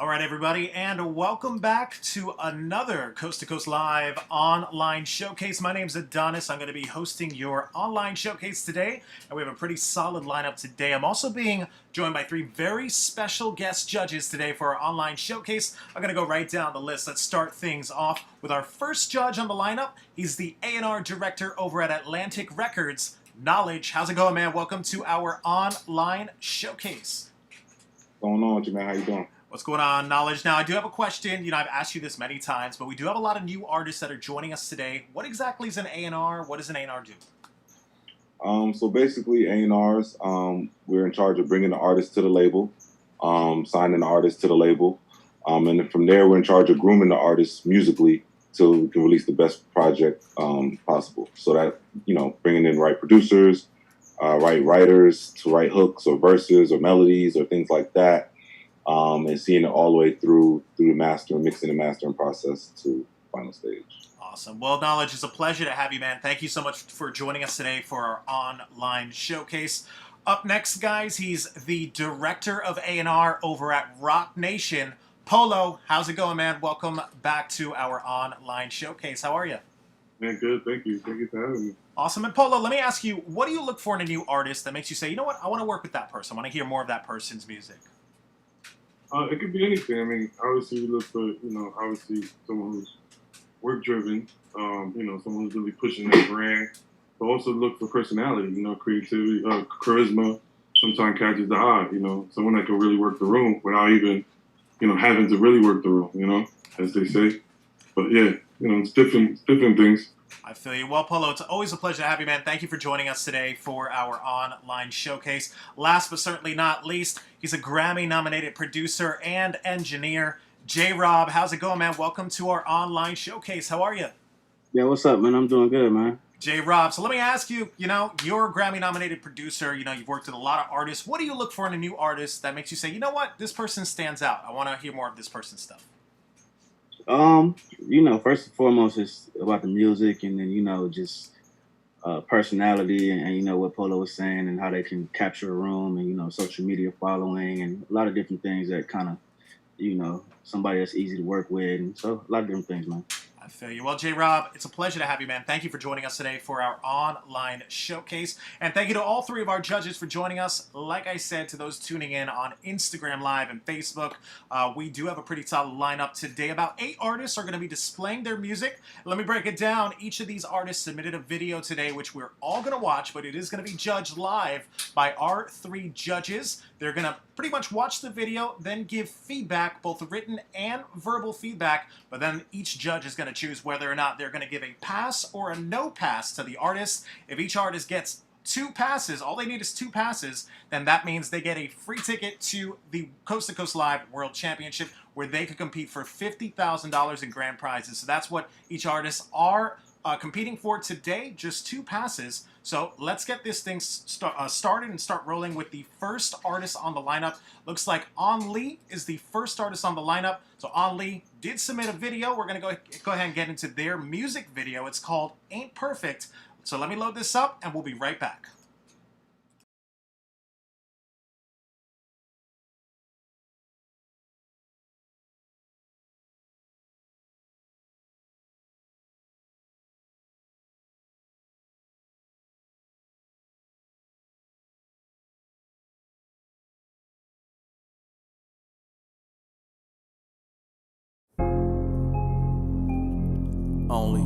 All right, everybody, and welcome back to another Coast to Coast Live online showcase. My name's Adonis. I'm going to be hosting your online showcase today, and we have a pretty solid lineup today. I'm also being joined by three very special guest judges today for our online showcase. I'm going to go right down the list. Let's start things off with our first judge on the lineup. He's the A&R director over at Atlantic Records, Knowledge. How's it going, man? Welcome to our online showcase. What's going on with you, man? How you doing? What's going on, Knowledge? Now, I do have a question. I've asked you this many times, but we do have a lot of new artists that are joining us today. What exactly is an A&R? What does an A&R do? So basically, A&Rs, we're in charge of bringing the artist to the label, signing the artist to the label, and then from there, we're in charge of grooming the artist musically till we can release the best project possible. So that, bringing in the right producers, right writers to write hooks or verses or melodies or things like that. And seeing it all the way through the mixing and mastering process to final stage. Awesome. Well, Knowledge, it's a pleasure to have you, man. Thank you so much for joining us today for our online showcase. Up next, guys, he's the director of A&R over at Rock Nation. POLO, how's it going, man? Welcome back to our online showcase. How are you? Man, good. Thank you. Thank you for having me. Awesome. And POLO, let me ask you, what do you look for in a new artist that makes you say, you know what, I want to work with that person. I want to hear more of that person's music? It could be anything. I mean, obviously, we look for, obviously someone who's work-driven, someone who's really pushing their brand, but also look for personality, creativity, charisma, sometimes catches the eye, someone that can really work the room without even, having to really work the room, as they say. But yeah, it's different things. I feel you. Well, POLO, it's always a pleasure to have you, man. Thank you for joining us today for our online showcase. Last but certainly not least, he's a Grammy-nominated producer and engineer. J-Rob, how's it going, man? Welcome to our online showcase. How are you? Yeah, what's up, man? I'm doing good, man. J-Rob, so let me ask you, you're a Grammy-nominated producer. You've worked with a lot of artists. What do you look for in a new artist that makes you say, you know what, this person stands out. I want to hear more of this person's stuff. First and foremost, it's about the music, and then, just personality, and what POLO was saying, and how they can capture a room, and, social media following, and a lot of different things that kind of, somebody that's easy to work with, and so a lot of different things, man. I feel you. Well, J-Rob, it's a pleasure to have you, man. Thank you for joining us today for our online showcase. And thank you to all three of our judges for joining us. Like I said, to those tuning in on Instagram Live and Facebook, we do have a pretty solid lineup today. About 8 artists are going to be displaying their music. Let me break it down. Each of these artists submitted a video today, which we're all going to watch, but it is going to be judged live by our 3 judges. They're going to pretty much watch the video, then give feedback, both written and verbal feedback, but then each judge is going to choose whether or not they're going to give a pass or a no pass to the artist. If each artist gets 2 passes, all they need is 2 passes, then that means they get a free ticket to the Coast to Coast Live World Championship, where they could compete for $50,000 in grand prizes. So that's what each artist are competing for today, just 2 passes. So let's get this thing started and start rolling with the first artist on the lineup. Looks like On Lee is the first artist on the lineup. So On Lee did submit a video. We're going to go ahead and get into their music video. It's called Ain't Perfect. So let me load this up and we'll be right back. Only.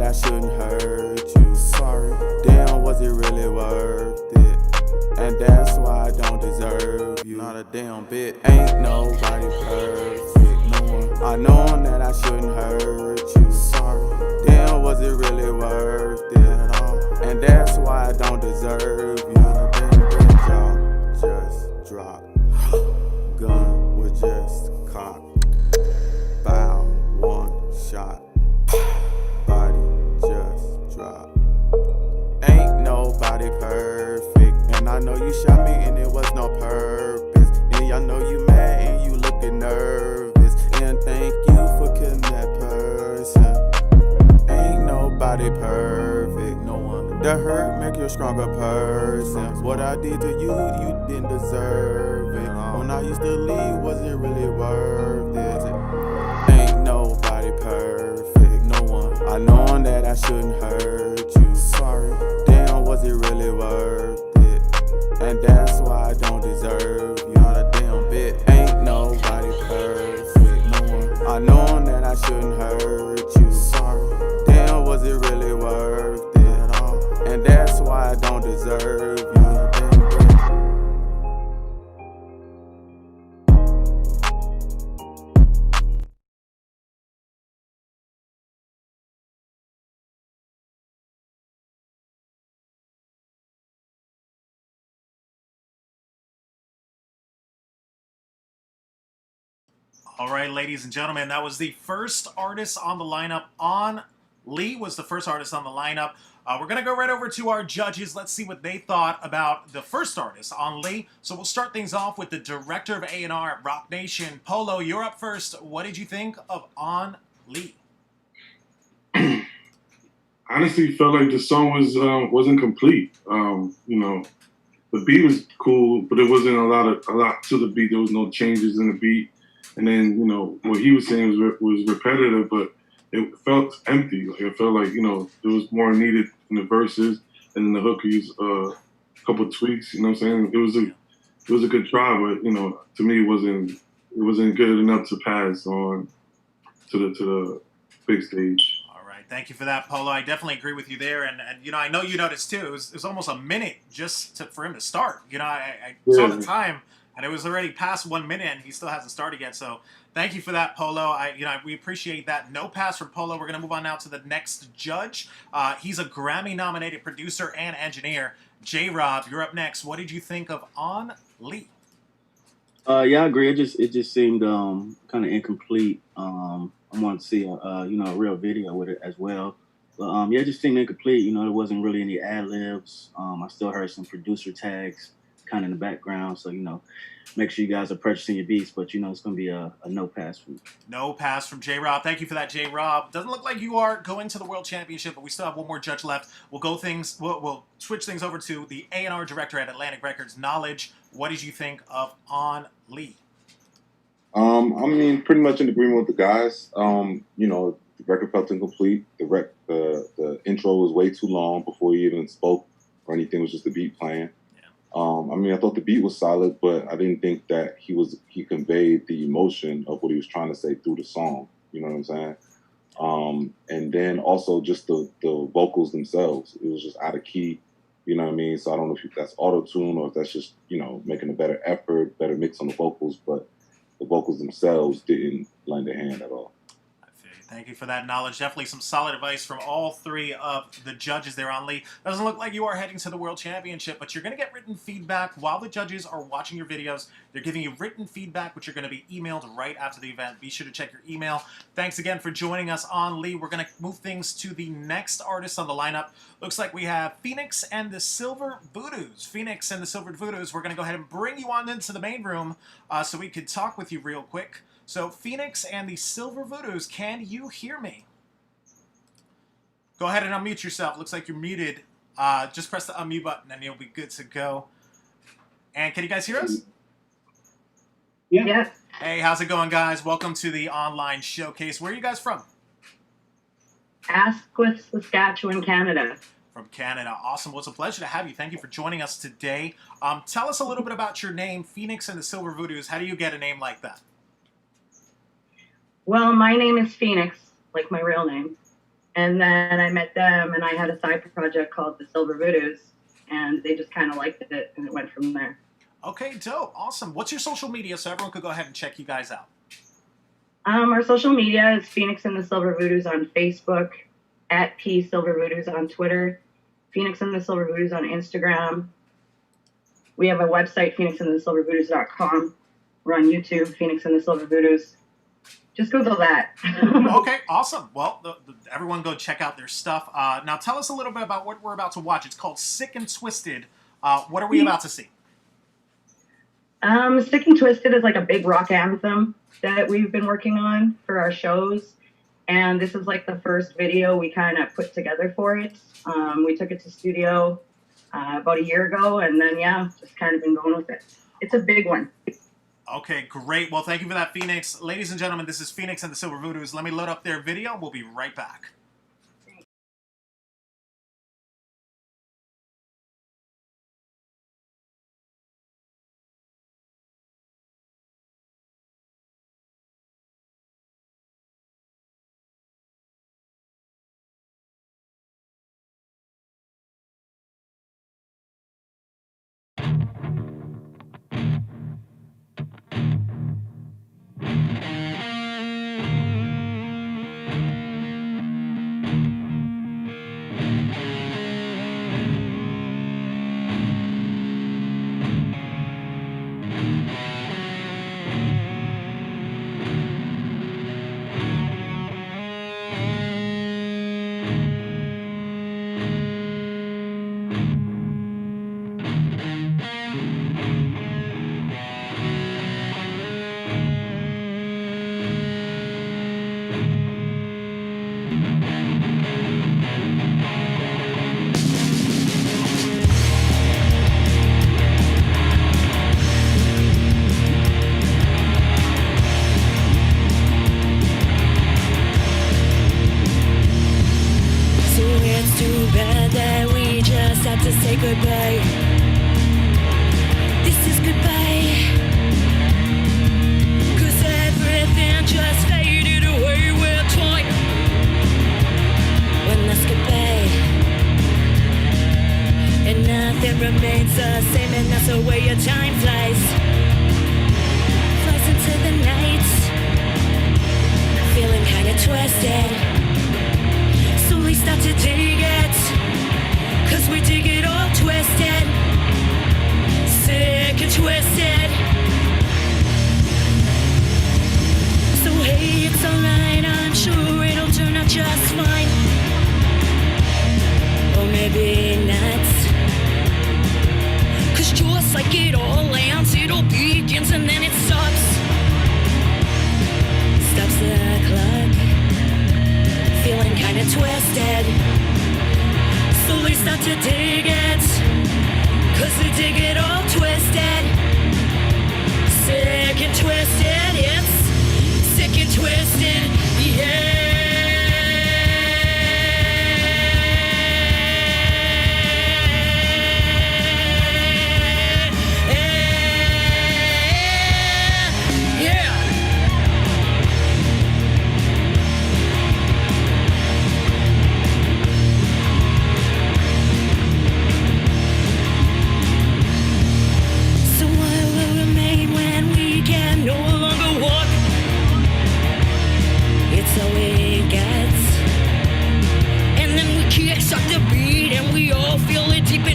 I shouldn't hurt you. Sorry, damn, was it really worth it? And that's why I don't deserve you. Not a damn bit. Ain't nobody perfect, no one. I know that I shouldn't hurt you. Sorry, damn, was it really worth it? And that's why I don't deserve you. Then jaw just drop. Gun was just cocked. Bow, one shot. Body just dropped. Ain't nobody perfect. And I know you shot me and it was no purpose. And I know you mad and you looking nervous. And thank you for killing that person. Ain't nobody perfect. No one. The hurt make you a stronger person. What I did to you, you didn't deserve it. When I used to leave, was it really worth it? Ain't nobody perfect. No one. I know that I shouldn't hurt you. Sorry. Damn, was it really worth it? And that's why I don't deserve you. Not a damn bit. Ain't nobody perfect. No one. I know that I shouldn't hurt you. Sorry. Damn, was it really worth it? And that's why I don't deserve you. All right, ladies and gentlemen, that was the first artist on the lineup. On Lee was the first artist on the lineup. We're going to go right over to our judges. Let's see what they thought about the first artist, On Lee. So we'll start things off with the director of A&R at Rock Nation. Polo, you're up first. What did you think of On Lee? Honestly, felt like the song wasn't complete. You know, the beat was cool, but it wasn't a lot to the beat. There was no changes in the beat. And then, you know, what he was saying was repetitive, but it felt empty. Like, it felt like, you know, there was more needed in the verses, and then the hook used a couple tweaks. You know what I'm saying? It was a good try, but you know, to me, it wasn't good enough to pass on to the big stage. All right, thank you for that, Polo. I definitely agree with you there, and you know, I know you noticed too. It was almost a minute just for him to start. You know, I saw the time. And it was already past 1 minute, and he still hasn't started yet. So, thank you for that, Polo. We appreciate that. No pass for Polo. We're gonna move on now to the next judge. He's a Grammy-nominated producer and engineer. J-Rob, you're up next. What did you think of On Lee? Yeah, I agree. It just seemed kind of incomplete. I wanted to see a real video with it as well. But yeah, it just seemed incomplete. You know, there wasn't really any ad libs. I still heard some producer tags kind of in the background. So, you know, make sure you guys are purchasing your beats, but you know, it's going to be a no pass for me. No pass from J-Rob. Thank you for that, J-Rob. Doesn't look like you are going to the World Championship, but we still have one more judge left. We'll switch things over to the A&R director at Atlantic Records, Knowledge. What did you think of On Lee? I mean, pretty much in agreement with the guys. You know, the record felt incomplete. The intro was way too long before he even spoke or anything. It was just the beat playing. I mean, I thought the beat was solid, but I didn't think that he conveyed the emotion of what he was trying to say through the song. You know what I'm saying? And then also just the vocals themselves. It was just out of key. You know what I mean? So I don't know if that's auto-tune or if that's just, you know, making a better effort, better mix on the vocals, but the vocals themselves didn't lend a hand at all. Thank you for that, Knowledge. Definitely some solid advice from all three of the judges there on Lee. Doesn't look like you are heading to the World Championship, but you're going to get written feedback while the judges are watching your videos. They're giving you written feedback, which are going to be emailed right after the event. Be sure to check your email. Thanks again for joining us on Lee. We're going to move things to the next artist on the lineup. Looks like we have Phoenix and the Silver Voodoos. Phoenix and the Silver Voodoos. We're going to go ahead and bring you on into the main room so we could talk with you real quick. So, Phoenix and the Silver Voodoos, can you hear me? Go ahead and unmute yourself. Looks like you're muted. Just press the unmute button and you'll be good to go. And can you guys hear us? Yeah. Yes. Hey, how's it going, guys? Welcome to the online showcase. Where are you guys from? Asquith, Saskatchewan, Canada. From Canada. Awesome. Well, it's a pleasure to have you. Thank you for joining us today. Tell us a little bit about your name, Phoenix and the Silver Voodoos. How do you get a name like that? Well, my name is Phoenix, like my real name. And then I met them, and I had a side project called the Silver Voodoos, and they just kind of liked it, and it went from there. Okay, dope. Awesome. What's your social media so everyone could go ahead and check you guys out? Our social media is Phoenix and the Silver Voodoos on Facebook, at P Silver Voodoos on Twitter, Phoenix and the Silver Voodoos on Instagram. We have a website, phoenixandthesilvervoodoos.com. We're on YouTube, Phoenix and the Silver Voodoos. Just Google that. Okay, awesome. Well, everyone go check out their stuff. Now tell us a little bit about what we're about to watch. It's called Sick and Twisted. What are we about to see? Sick and Twisted is like a big rock anthem that we've been working on for our shows. And this is like the first video we kind of put together for it. We took it to studio about a year ago, and then, yeah, just kind of been going with it. It's a big one. Okay, great. Well, thank you for that, Phoenix. Ladies and gentlemen, this is Phoenix and the Silver Voodoos. Let me load up their video. We'll be right back. remains the same, and that's the way your time flies. Flies into the night, feeling kinda twisted. Slowly start to dig it, 'cause we dig it all twisted. Sick and twisted. So hey, it's alright, I'm sure it'll turn out just fine. Or maybe not. 'Cause just like it all lands, it all begins and then it stops. Stops the clock, feeling kinda twisted. Slowly start to dig it, 'cause we dig it all twisted. Sick and twisted, it's sick and twisted, yeah.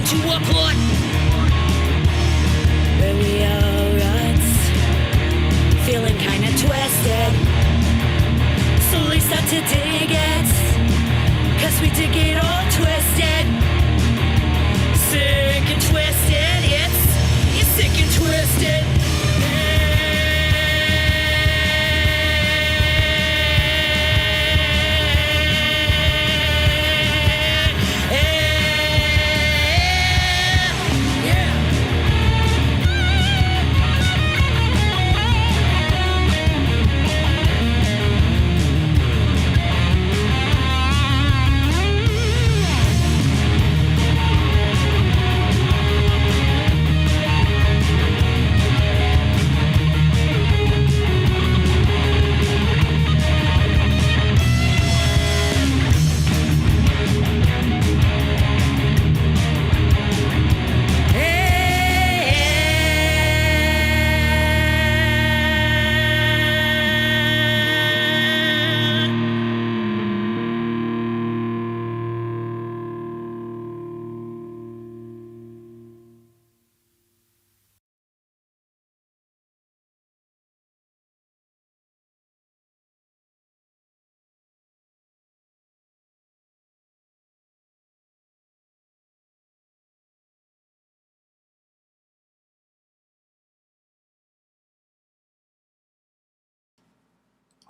To a plot where we all rot, feeling kinda twisted. Slowly start to dig it, 'cause we dig it all twisted. Sick and twisted, it's sick and twisted.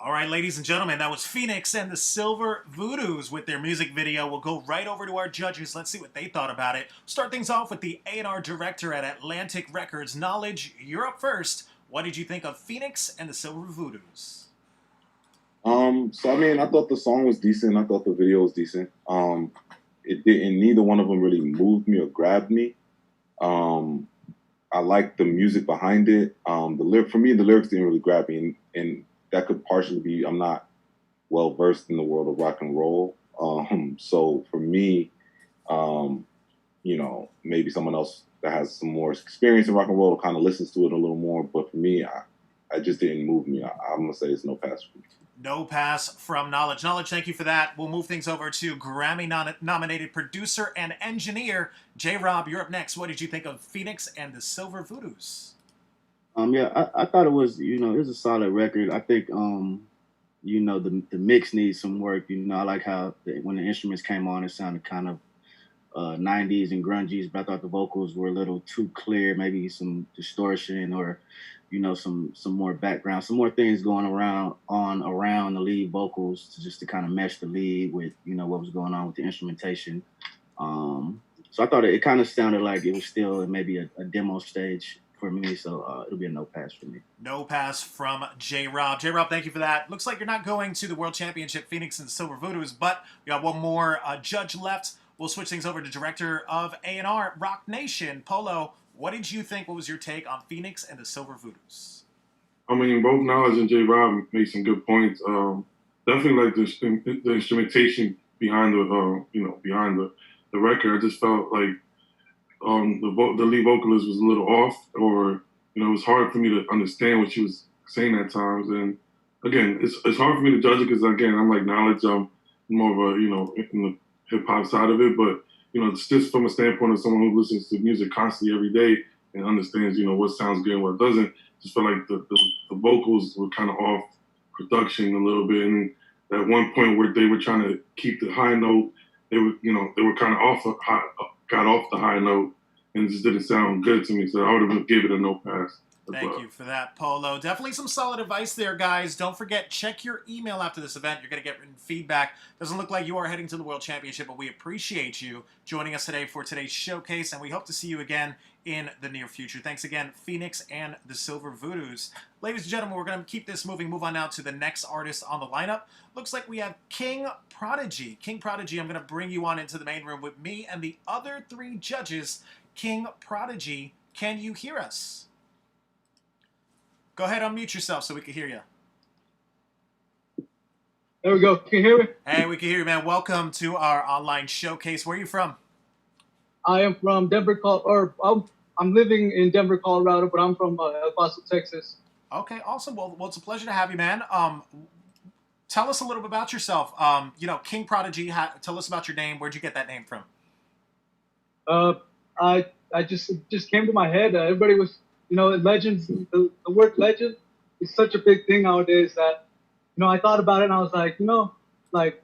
All right, ladies and gentlemen, that was Phoenix and the Silver Voodoos with their music video. We'll go right over to our judges. Let's see what they thought about it. Start things off with the A&R director at Atlantic Records. Knowledge, you're up first. What did you think of Phoenix and the Silver Voodoos? So I mean, I thought the song was decent. I thought the video was decent. It didn't. Neither one of them really moved me or grabbed me. I liked the music behind it. For me, the lyrics didn't really grab me, and that could partially be I'm not well versed in the world of rock and roll. So for me, maybe someone else that has some more experience in rock and roll kind of listens to it a little more. But for me, I just didn't move me. I'm gonna say it's no pass for me. No pass from Knowledge. Knowledge, thank you for that. We'll move things over to Grammy-nominated producer and engineer J-Rob. You're up next. What did you think of Phoenix and the Silver Voodoos? Yeah, I thought it was, it was a solid record. I think, the mix needs some work. I like how when the instruments came on, it sounded kind of 90s and grungy, but I thought the vocals were a little too clear, maybe some distortion or, some more background, some more things going around the lead vocals to kind of mesh the lead with, what was going on with the instrumentation. So I thought it kind of sounded like it was still maybe a demo stage for me, so it'll be a no pass for me. No pass from J-Rob. J-Rob, thank you for that. Looks like you're not going to the World Championship, Phoenix and Silver Voodoos, but we got one more judge left. We'll switch things over to director of A&R, Rock Nation, Polo. What did you think? What was your take on Phoenix and the Silver Voodoos? I mean, both Knowledge and J-Rob made some good points. Definitely like the instrumentation behind the record. I just felt like the lead vocalist was a little off, or it was hard for me to understand what she was saying at times. And again, it's hard for me to judge it because again, I'm like Knowledge. I'm more of a in the hip hop side of it, but it's just from a standpoint of someone who listens to music constantly every day and understands what sounds good and what doesn't. Just felt like the vocals were kind of off production a little bit, and at one point where they were trying to keep the high note, they were kind of got off the high note, and it just didn't sound good to me. So I would have gave it a no pass. Thank you for that, Polo. Definitely some solid advice there, guys. Don't forget, check your email after this event. You're going to get written feedback. Doesn't look like you are heading to the World Championship, but we appreciate you joining us today for today's showcase, and we hope to see you again in the near future. Thanks again, Phoenix and the Silver Voodoos. Ladies and gentlemen, we're going to keep this moving. Move on now to the next artist on the lineup. Looks like we have King Prodigy. King Prodigy, I'm going to bring you on into the main room with me and the other three judges. King Prodigy, can you hear us? Go ahead, unmute yourself so we can hear you. There we go. Can you hear me? Hey, we can hear you, man. Welcome to our online showcase. Where are you from? I am from Denver, I'm living in Denver, Colorado, but I'm from El Paso, Texas. Okay, awesome. Well, it's a pleasure to have you, man. Tell us a little bit about yourself. King Prodigy, tell us about your name. Where'd you get that name from? I just came to my head. Everybody was, legends, the word legend is such a big thing nowadays that, I thought about it and I was like,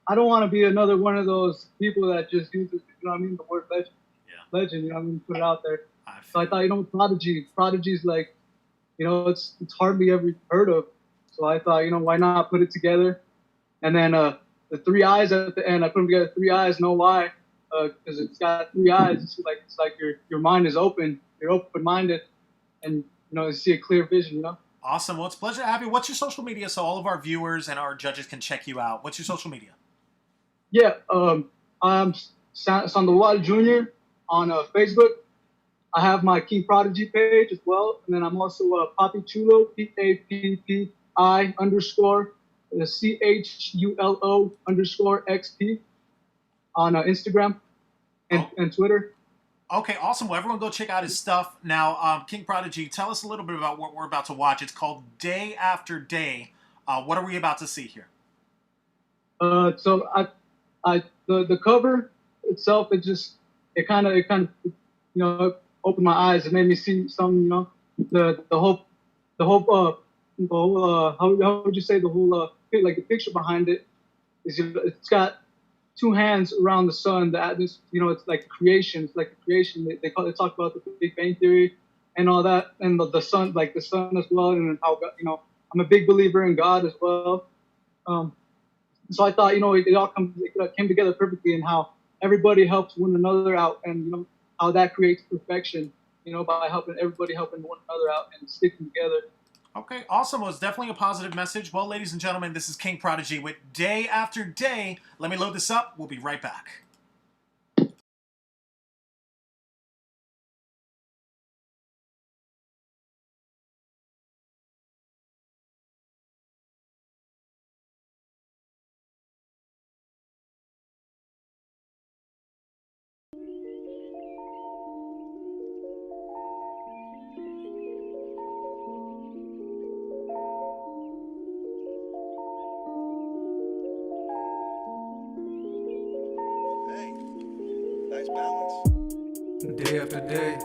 I don't want to be another one of those people that just uses, the word legend. Yeah. Legend, put it out there. So I thought, Prodigy's like, it's hardly ever heard of. So I thought, why not put it together? And then the three eyes at the end, I put them together, three eyes, know why? Because it's got three eyes. It's like your mind is open. You're open-minded, and you see a clear vision. Awesome. Well, it's a pleasure to have you. What's your social media so all of our viewers and our judges can check you out? What's your social media? Yeah, I'm Sandoval Jr. on Facebook. I have my King Prodigy page as well, and then I'm also Papi Chulo, PAPPI_CHULO _XP on Instagram and Twitter. Okay, awesome. Well, everyone go check out his stuff. Now, King Prodigy, tell us a little bit about what we're about to watch. It's called Day After Day. What are we about to see here? So the cover itself, it kind of opened my eyes. It made me see some, the whole how would you say the whole like the picture behind it is it's got two hands around the sun. The atmosphere, it's like creation. It's like creation. They talk about the Big Bang Theory and all that, and the sun, like the sun as well, and how I'm a big believer in God as well. So I thought, it came together perfectly, and how everybody helps one another out, and how that creates perfection, by helping one another out and sticking together. Okay, awesome. Well, it's definitely a positive message. Well, ladies and gentlemen, this is King Prodigy with Day After Day. Let me load this up. We'll be right back. Nice balance. Day after day,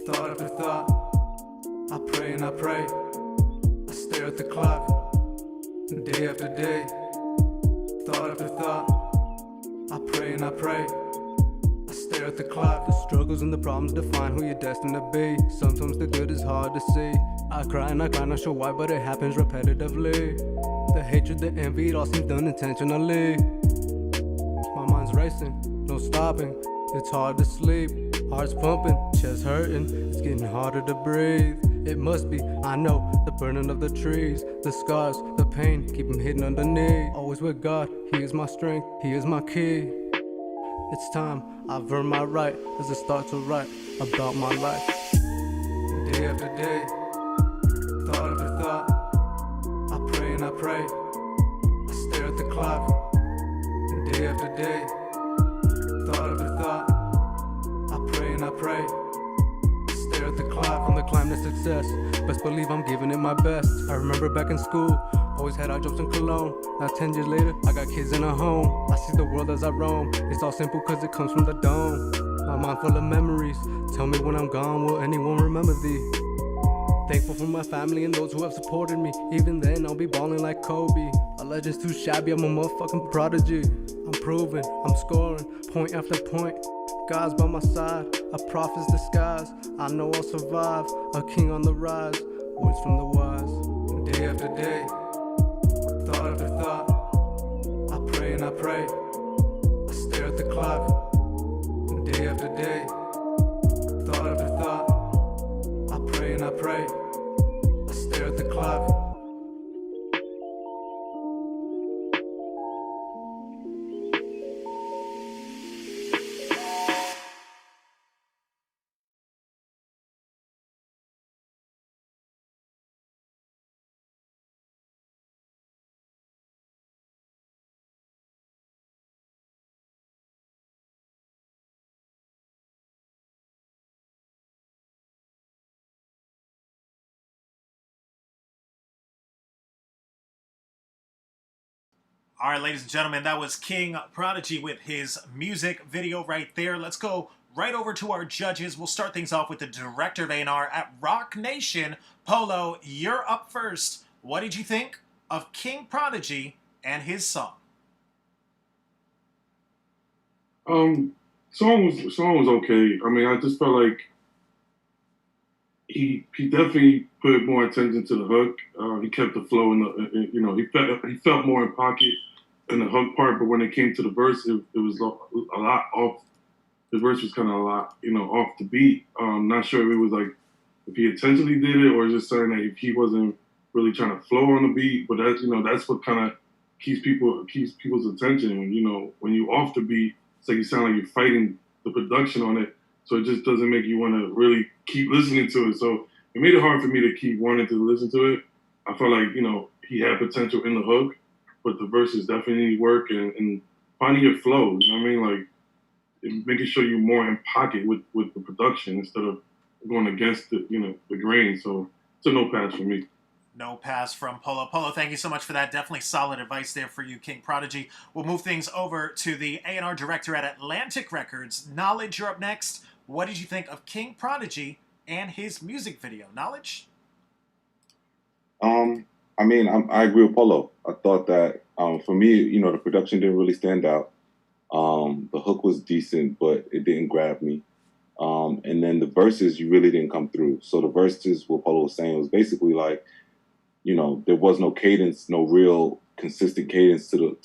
thought after thought, I pray and I pray, I stare at the clock. Day after day, thought after thought, I pray and I pray, I stare at the clock. The struggles and the problems define who you're destined to be. Sometimes the good is hard to see. I cry and I cry, not sure why, but it happens repetitively. The hatred, the envy, it all seems done intentionally. My mind's racing, no stopping, it's hard to sleep. Heart's pumping, chest hurting, it's getting harder to breathe. It must be, I know, the burning of the trees, the scars, the pain, keep them hidden underneath. Always with God, He is my strength, He is my key. It's time, I've earned my right as I start to write about my life. Day after day, thought after thought, I pray and I pray, I stare at the clock. Day after day, thought after thought, I pray and I pray, I stare at the clock. On the climb to success, best believe I'm giving it my best. I remember back in school, always had our jobs in Cologne. Now 10 years later, I got kids in a home. I see the world as I roam, it's all simple cause it comes from the dome. My mind full of memories, tell me when I'm gone, will anyone remember thee? Thankful for my family and those who have supported me. Even then, I'll be balling like Kobe. A legend's too shabby, I'm a motherfucking prodigy. I'm proving, I'm scoring, point after point. God's by my side, a prophet's disguise. I know I'll survive, a king on the rise. Words from the wise. Day after day, thought after thought, I pray and I pray, I stare at the clock. Day after day, thought after thought, I pray and I pray, I stare at the clock. All right, ladies and gentlemen, that was King Prodigy with his music video right there. Let's go right over to our judges. We'll start things off with the director of A&R at Rock Nation. Polo, you're up first. What did you think of King Prodigy and his song? Song was okay. I mean, I just felt like he definitely put more attention to the hook. He kept the flow in the, he felt more in pocket in the hook part, but when it came to the verse, it was a lot off. The verse was kind of a lot, off the beat. Not sure if it was like if he intentionally did it or just saying that if he wasn't really trying to flow on the beat. But that's what kind of keeps people's attention. When you off the beat, it's like you sound like you're fighting the production on it. So it just doesn't make you want to really keep listening to it. So it made it hard for me to keep wanting to listen to it. I felt like, he had potential in the hook, but the verses definitely need work and finding your flow, you know what I mean? Like making sure you're more in pocket with the production instead of going against the grain. So it's a no pass for me. No pass from Polo. Polo, thank you so much for that. Definitely solid advice there for you, King Prodigy. We'll move things over to the A&R director at Atlantic Records. Knowledge, you're up next. What did you think of King Prodigy and his music video? Knowledge? I agree with Polo. I thought that for me, the production didn't really stand out. The hook was decent, but it didn't grab me. And then the verses, you really didn't come through. So the verses, what Polo was saying, was basically like, there was no cadence, no real consistent cadence to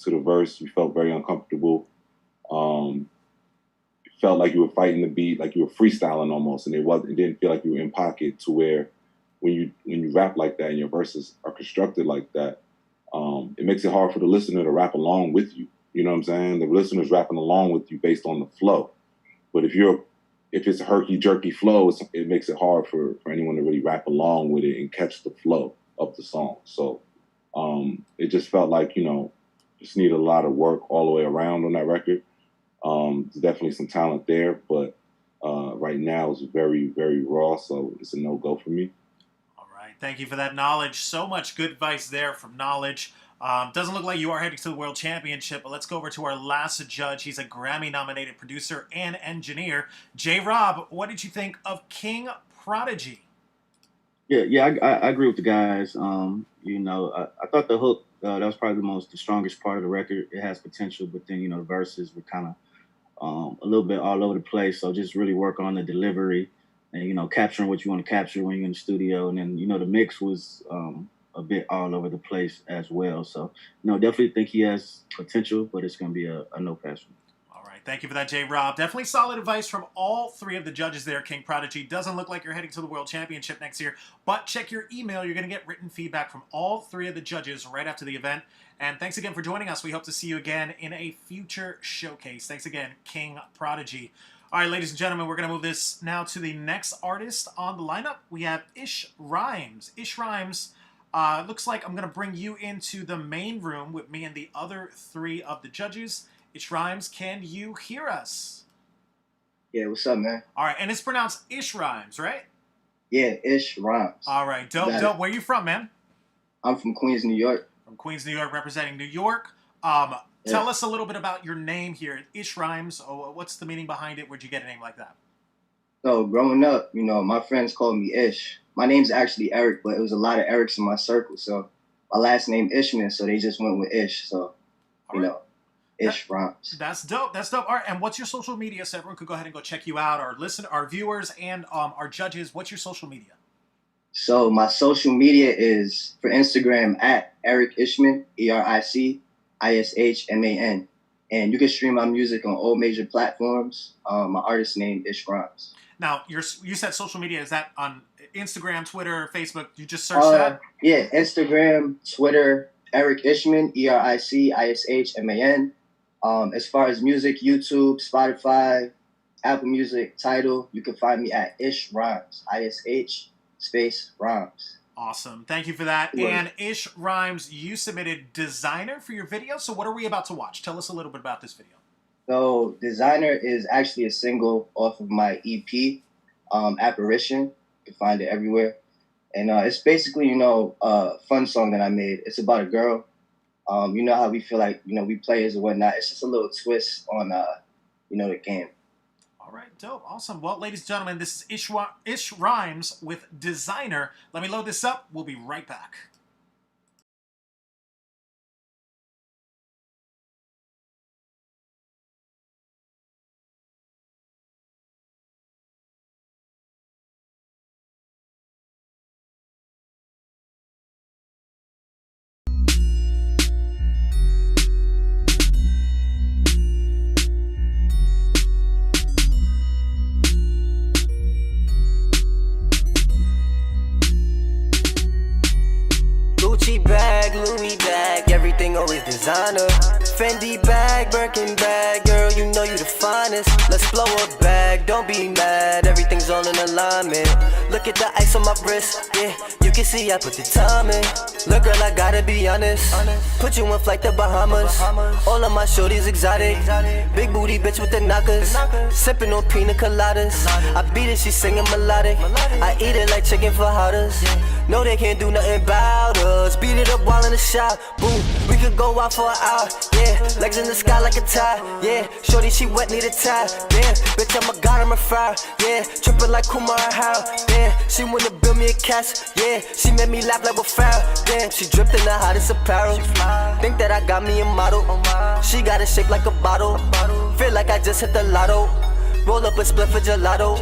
the verse. You felt very uncomfortable. It felt like you were fighting the beat, like you were freestyling almost, and it didn't feel like you were in pocket. To where when you rap like that and your verses are constructed like that, it makes it hard for the listener to rap along with you. You know what I'm saying? The listener's rapping along with you based on the flow. But if it's a herky-jerky flow, it makes it hard for anyone to really rap along with it and catch the flow of the song. So it just felt like, just needed a lot of work all the way around on that record. There's definitely some talent there, but right now it's very, very raw, so it's a no-go for me. All right. Thank you for that knowledge. So much good advice there from Knowledge. Doesn't look like you are heading to the World Championship, but let's go over to our last judge. He's a Grammy-nominated producer and engineer. J-Rob, what did you think of King Prodigy? Yeah, I agree with the guys. I thought the hook, that was probably the strongest part of the record. It has potential, but then, the verses were kind of a little bit all over the place. So just really work on the delivery and, capturing what you want to capture when you're in the studio. And then, the mix was a bit all over the place as well. So, definitely think he has potential, but it's going to be a no pass for me. All right. Thank you for that, J-Rob. Definitely solid advice from all three of the judges there, King Prodigy. Doesn't look like you're heading to the World Championship next year, but check your email. You're going to get written feedback from all three of the judges right after the event. And thanks again for joining us. We hope to see you again in a future showcase. Thanks again, King Prodigy. All right, ladies and gentlemen, we're going to move this now to the next artist on the lineup. We have Ish Rhymes. Ish Rhymes, looks like I'm going to bring you into the main room with me and the other three of the judges. Ish Rhymes, can you hear us? Yeah, what's up, man? All right, and it's pronounced Ish Rhymes, right? Yeah, Ish Rhymes. All right, dope. Where you from, man? I'm from Queens, New York. From Queens, New York, representing New York. Tell us a little bit about your name here, Ish Rhymes. What's the meaning behind it? Where'd you get a name like that? So growing up, my friends called me Ish. My name's actually Eric, but it was a lot of Erics in my circle. So my last name Ishman, so they just went with Ish. So, Ish Rhymes. That's dope. That's dope. All right, and what's your social media so everyone could go ahead and go check you out, our viewers and our judges? What's your social media? So my social media is for Instagram at Eric Ishman, EricIshman. And you can stream my music on all major platforms. My artist name Ish Rhymes. Now, you said social media. Is that on Instagram, Twitter, Facebook? You just search that? Yeah, Instagram, Twitter, Eric Ishman, EricIshman. As far as music, YouTube, Spotify, Apple Music, Tidal, you can find me at Ish Rhymes, ISH space Rhymes. Awesome. Thank you for that. And Ish Rhymes, you submitted Designer for your video. So what are we about to watch? Tell us a little bit about this video. So Designer is actually a single off of my EP, Apparition. You can find it everywhere. And it's basically, a fun song that I made. It's about a girl. You know how we feel like, we players and whatnot. It's just a little twist on, the game. All right, dope. Awesome. Well, ladies and gentlemen, this is Ish Rhymes with Designer. Let me load this up. We'll be right back. Louis bag, everything always designer. Fendi bag, Birkin bag, girl, you know you the finest. Let's blow a bag, don't be mad, everything's all in alignment. Look at the ice on my wrist, yeah, you can see I put the time in. Look, girl, I gotta be honest, put you in flight to Bahamas. All of my shorties exotic, big booty bitch with the knockers, sipping on pina coladas. I beat it, she singing melodic, I eat it like chicken fajitas. No, they can't do nothing about us. Beat it up while in the shop. Boom, we could go out for an hour. Yeah, legs in the sky like a tie. Yeah, shorty, she wet, need a tie. Damn, bitch, I'm a god, I'm a fire. Yeah, tripping like Kumar and How. Damn, she wanna build me a castle. Yeah, she made me laugh like a foul. Damn, she dripped in the hottest apparel. Think that I got me a model. She got it shaped like a bottle. Feel like I just hit the lotto. Roll up a split for gelato.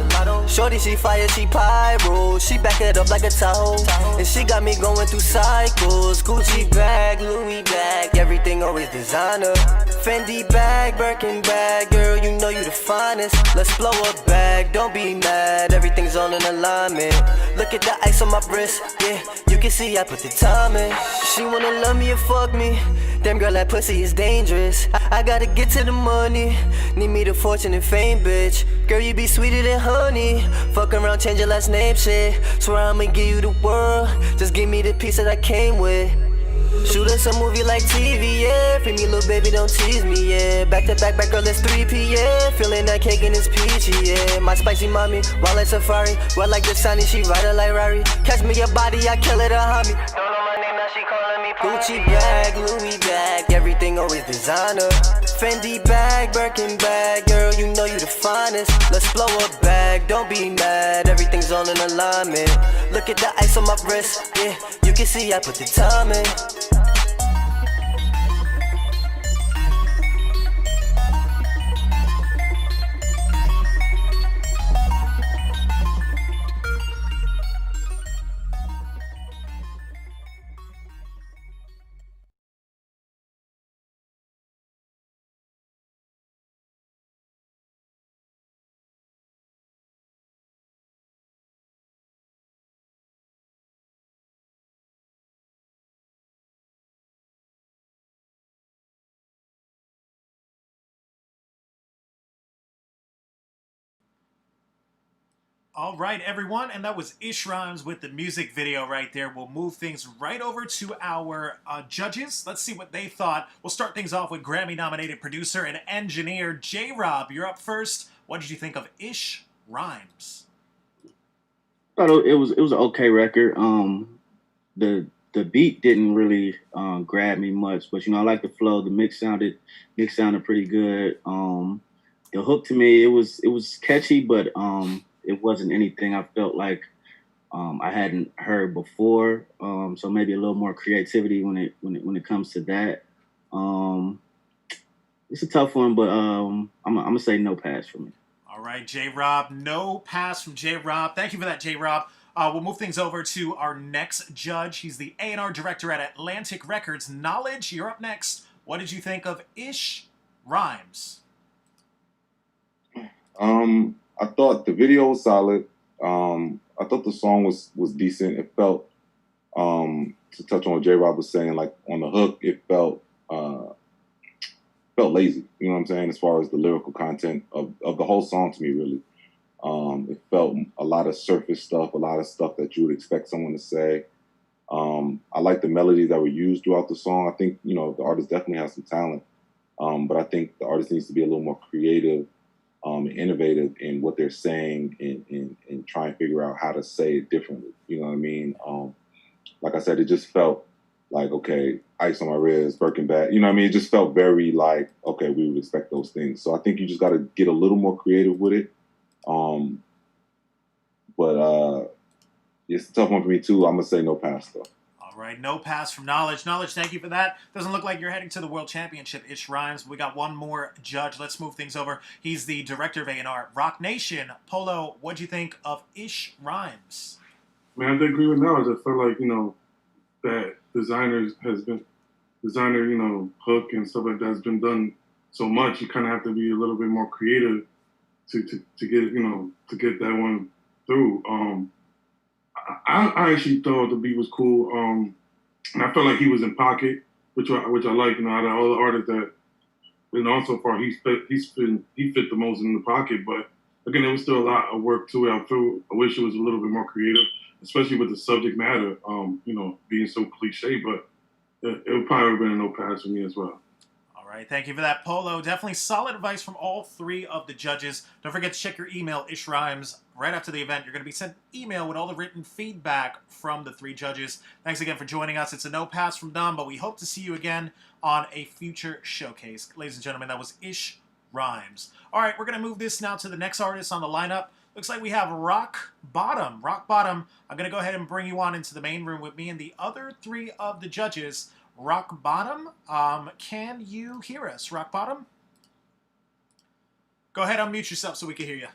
Shorty, she fire, she pyro. She back it up like a Tahoe. And she got me going through cycles. Gucci bag, Louis bag, everything always designer. Fendi bag, Birkin bag, girl, you know you the finest. Let's blow a bag, don't be mad, everything's all in alignment. Look at the ice on my wrist, yeah, you can see I put the time in. She wanna love me or fuck me. Damn girl, that pussy is dangerous. I gotta get to the money. Need me the fortune and fame, bitch. Girl, you be sweeter than honey. Fuck around, change your last name, shit. Swear I'ma give you the world. Just give me the piece that I came with. Shoot us a movie like TV, yeah. Free me, little baby, don't tease me, yeah. Back to back, girl, it's 3P, yeah. Feeling that cake and it's peachy, yeah. My spicy mommy, wild like Safari. Well like the sunny, she ride it like Rari. Catch me your body, I kill it, a homie. Don't know my name, now she calling me Gucci bag, Louis bag, everything always designer. Fendi bag, Birkin bag, girl, you know you the finest. Let's blow a bag, don't be mad, everything's all in alignment. Look at the ice on my wrist, yeah. You can see I put the time in. All right, everyone, and that was Ish Rhymes with the music video right there. We'll move things right over to our judges. Let's see what they thought. We'll start things off with Grammy-nominated producer and engineer J-Rob. You're up first. What did you think of Ish Rhymes? I thought it was an okay record. The beat didn't really grab me much, but I like the flow. The mix sounded pretty good. The hook to me, it was catchy, but it wasn't anything I felt like I hadn't heard before. So maybe a little more creativity when it comes to that. It's a tough one, but I'm gonna say no pass for me. All right, J-Rob, no pass from J-Rob. Thank you for that, J-Rob. We'll move things over to our next judge. He's the A&R director at Atlantic Records. Knowledge, you're up next. What did you think of Ish Rhymes? I thought the video was solid. I thought the song was decent. It felt, to touch on what J-Rob was saying, like on the hook, it felt lazy. You know what I'm saying? As far as the lyrical content of the whole song, to me, really, it felt a lot of surface stuff, a lot of stuff that you would expect someone to say. I like the melodies that were used throughout the song. I think the artist definitely has some talent, but I think the artist needs to be a little more creative. Innovative in what they're saying and try and figure out how to say it differently. You know what I mean? Like I said, it just felt like, okay, ice on my wrist, Birkin bag. You know what I mean? It just felt very like, okay, we would expect those things. So I think you just got to get a little more creative with it. But it's a tough one for me too. I'm going to say no pass though. All right, no pass from Knowledge. Knowledge, thank you for that. Doesn't look like you're heading to the World Championship, Ish Rhymes. We got one more judge. Let's move things over. He's the director of A&R, Rock Nation. Polo, what'd you think of Ish Rhymes? Man, I agree with Knowledge. I feel like, that designer, hook and stuff like that has been done so much. You kind of have to be a little bit more creative to get that one through. I actually thought the beat was cool. And I felt like he was in pocket, which I like. Out of all the artists that so far he fit the most in the pocket. But again, there was still a lot of work to it. I wish it was a little bit more creative, especially with the subject matter. Being so cliche. But it would probably have been a no pass for me as well. All right, thank you for that, Polo. Definitely solid advice from all three of the judges. Don't forget to check your email, Ish Rhymes. Right after the event, you're going to be sent an email with all the written feedback from the three judges. Thanks again for joining us. It's a no pass from Dom, but we hope to see you again on a future showcase. Ladies and gentlemen, that was Ish Rhymes. All right, we're going to move this now to the next artist on the lineup. Looks like we have Rock Bottom. Rock Bottom, I'm going to go ahead and bring you on into the main room with me and the other three of the judges. Rock Bottom, can you hear us, Rock Bottom? Go ahead, unmute yourself so we can hear you.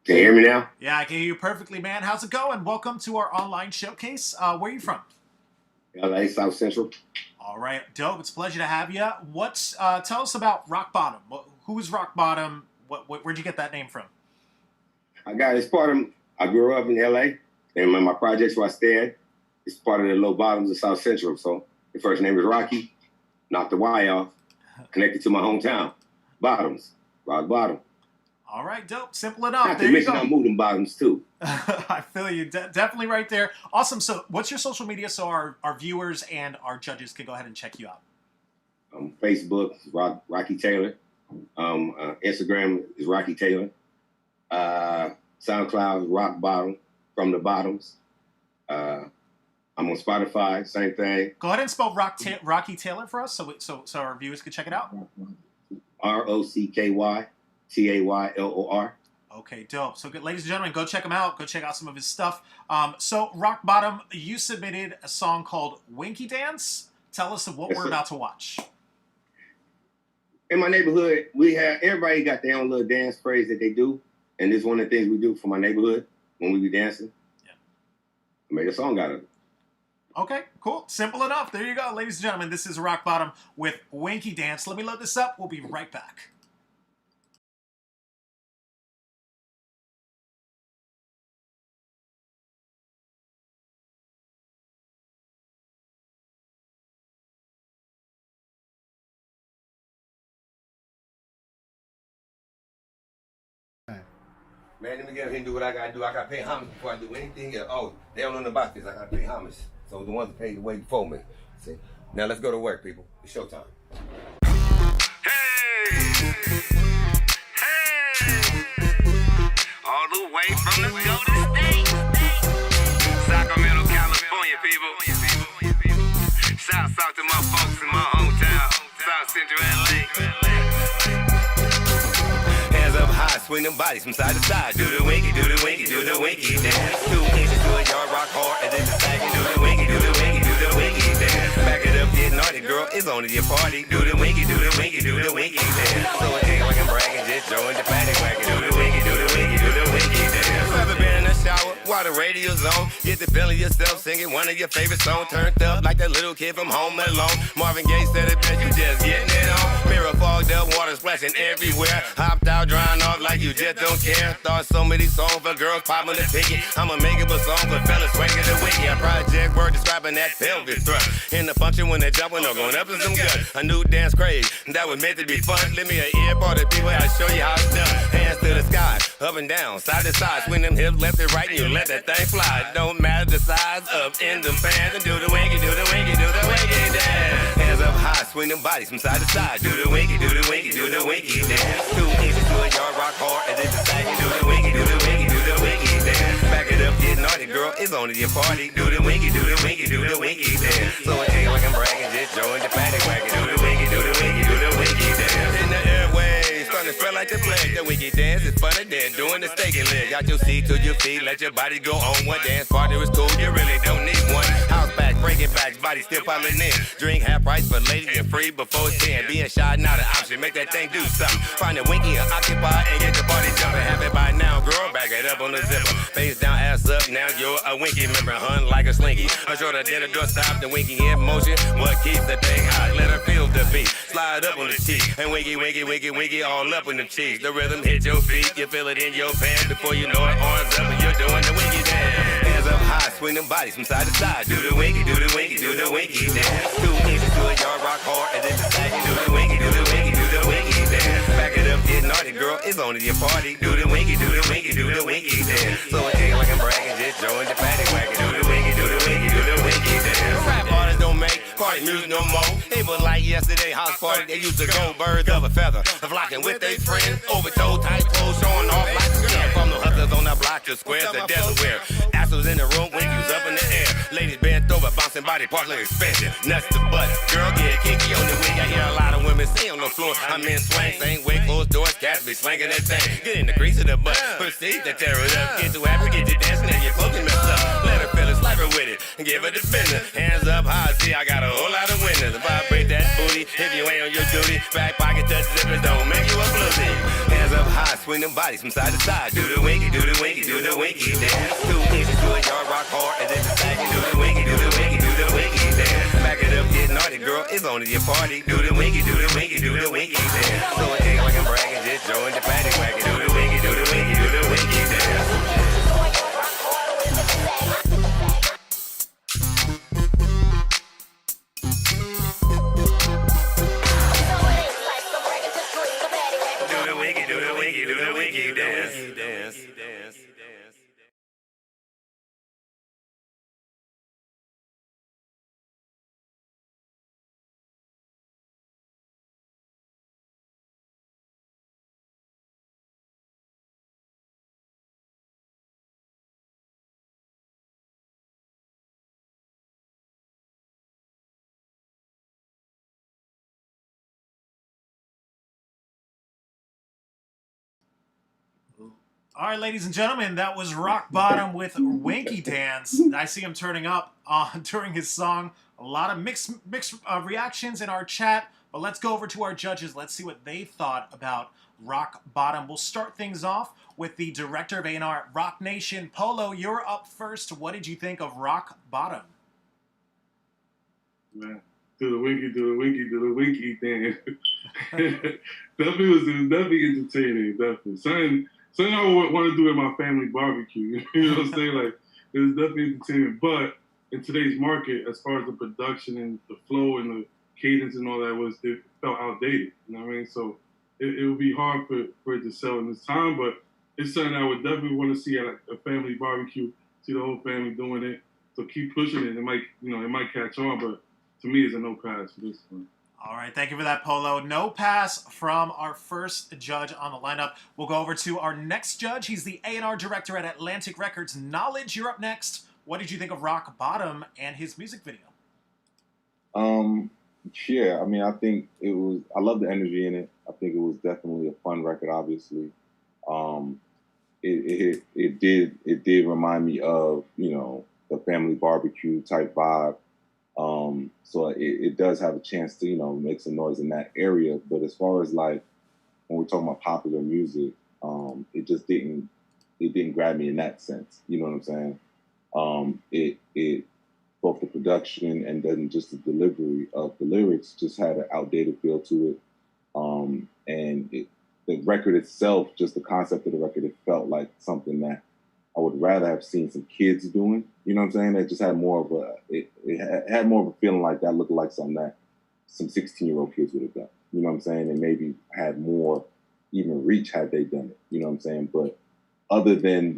Can you hear me now? Yeah, I can hear you perfectly, man. How's it going? Welcome to our online showcase. Where are you from? LA, South Central. All right, dope. It's a pleasure to have you. Tell us about Rock Bottom. Who is Rock Bottom? Where'd you get that name from? I grew up in LA, and my projects where I stayed, it's part of the low bottoms of South Central. So the first name is Rocky, knocked the Y off, connected to my hometown. Bottoms, Rock Bottom. All right, dope. Simple enough. Not There to you mention go. I'm moving bottoms too. I feel you. Definitely right there. Awesome. So what's your social media so our viewers and our judges can go ahead and check you out? Facebook, Rocky Taylor. Instagram is Rocky Taylor. SoundCloud, Rock Bottom, From the Bottoms. I'm on Spotify, same thing. Go ahead and spell Rocky Taylor for us so our viewers can check it out. ROCKYTAYLOR. Okay, dope. So, good, ladies and gentlemen, go check him out. Go check out some of his stuff. So, Rock Bottom, you submitted a song called Winky Dance. Tell us what we're about to watch. In my neighborhood, everybody got their own little dance phrase that they do. And this is one of the things we do for my neighborhood when we be dancing. Yeah. I made a song out of it. Okay, cool. Simple enough. There you go. Ladies and gentlemen, this is Rock Bottom with Winky Dance. Let me load this up. We'll be right back. Man, let me get up here and do what I gotta do. I gotta pay homage before I do anything else. Oh, they don't know nothing about this. I gotta pay homage. So the ones that paid the way before me. See? Now let's go to work, people. It's showtime. All the way from the Golden State. Sacramento, California, people. Shouts out to my folks in my hometown, South Central LA. Hands up high, swing them bodies from side to side. Do the winky, do the winky, do the winky dance. 2 inches to a yard, rock hard, and then the second. Do the winky, do the winky, do the winky dance. Back it up, get naughty, girl. It's only your party. Do the winky, do the winky, do the winky dance. So it ain't like I'm bragging, just join the paddy wagon. Do the winky, do the winky, do the winky dance. Ever been in the shower while the radio's on? Get the feeling yourself singing one of your favorite songs. Turned up like that little kid from Home Alone. Marvin Gaye said it best, you just getting it on. Mirror fogged up, water splashing everywhere. Hopped out, drying off like you just don't care. Thought so many songs for girls popping the ticket. I'ma make it a song for fellas swinging the wiki. A project word describing that pelvic thrust. In the function when they're jumping or going up in some guts. A new dance craze that was meant to be fun. Let me an earbud to people, I'll show you how it's done. Hands to the sky, up and down, side to side. Swing them hips left and right and you let that thing fly. Don't matter the size up in them pants. And do the winky, do the winky, do the winky dance. Hands up high, swing them bodies from side to side. Do the winky, do the winky, do the winky dance. 2 inches to a yard, rock hard, and then the second. Do the winky, do the winky, do the winky dance. Back it up, get naughty, girl. It's only your party. Do the winky, do the winky, do the winky dance. So it ain't like I'm bragging, just join the paddy wagon. Do the winky, do the winky, do the winky dance. In the airways, starting to feel like the plague. The winky dance is funner than doing the steaky leg. Out your seat to your feet, let your body go on. One dance partner is cool, you really don't need one. House back, breaking backs, body still piling in. Drink half price for ladies and free before 10. Being shy not an option, make that thing do something. Find a winky and occupy and get the party jumping. Have it by now, girl, back it up on the zipper. Face down, ass up, now you're a winky member. Hun like a slinky. A shorter than a door stop, the winky in motion. What keeps the thing hot? Let her feel the beat. Slide up on the cheek. And winky, winky, winky, winky, all up on the cheeks. The rhythm hit your feet, you feel it in your pants. Before you know it, arms up and you're doing the winky dance. Hands up high, swing them bodies from side to side. Do the winky, do the winky, do the winky dance. 2 inches to a yard, rock hard, and then the second. Do the winky, do the winky, do the winky dance. Back it up, get naughty, girl. It's only your party. Do the winky, do the winky, do the winky dance. So it ain't like I'm bragging, just join the paddy wagon. Do the winky, do the winky, do the winky dance. Rap artists don't make party music no more. It was like yesterday, house party. They used to go birds of a feather, flocking with their friends. Overtold tight clothes, showing off like skin. From the hustlers on the block to squares to Delaware. Assholes in the room, winkies up in the air. Ladies bent over, bouncing body parts like expansion. Nuts to butt, girl get kinky on the wig. I hear a lot of women say on the floor. I'm in swing, same way, closed doors, cats be slinging that thing. Get in the grease of the butt, proceed to tear it up. Get too happy, get you dancing and your clothing messed up. Let her feel it, slap her with it, and give her the business. Hands up high, see I got a whole lot of winners. Vibrate that booty, if you ain't stay on your duty. Back pocket touch zippers, don't make you a fluffy. Hands up high, swing them bodies from side to side. Do the winky, do the winky, do the winky dance. 2 inches to a yard, rock hard, and then just sagging. Do the winky, do the winky, do the winky dance. Back it up, get naughty, girl, it's only your party. Do the winky, do the winky, do the winky dance. So it ain't like I'm bragging, just join the paddy wagon. Do the winky, do the winky, do the winky dance. All right, ladies and gentlemen, that was Rock Bottom with Winky Dance. I see him turning up during his song. A lot of mixed reactions in our chat, but let's go over to our judges. Let's see what they thought about Rock Bottom. We'll start things off with the director of A&R, Rock Nation. Polo, you're up first. What did you think of Rock Bottom? Man, do the winky, do the winky, do the winky dance. definitely entertaining. Definitely something I would want to do at my family barbecue. You know what I'm saying? Like, it was definitely entertaining. But in today's market, as far as the production and the flow and the cadence and all that it felt outdated. You know what I mean? So it would be hard for it to sell in this time. But it's something I would definitely want to see at a family barbecue. See the whole family doing it. So keep pushing it. It might catch on. But to me, it's a no pass for this one. All right, thank you for that, Polo. No pass from our first judge on the lineup. We'll go over to our next judge. He's the A&R director at Atlantic Records. Knowledge, you're up next. What did you think of Rock Bottom and his music video? Yeah, I mean, I think I love the energy in it. I think it was definitely a fun record, obviously. It did remind me of, the family barbecue type vibe. So it does have a chance to, make some noise in that area. But as far as like, when we're talking about popular music, it just didn't grab me in that sense. You know what I'm saying? It both the production and then just the delivery of the lyrics just had an outdated feel to it. And the record itself, just the concept of the record, it felt like something that I would rather have seen some kids doing. You know what I'm saying? It just had more of it had more of a feeling like that looked like something that some 16-year-old kids would have done. You know what I'm saying? And maybe had more even reach had they done it. You know what I'm saying? But other than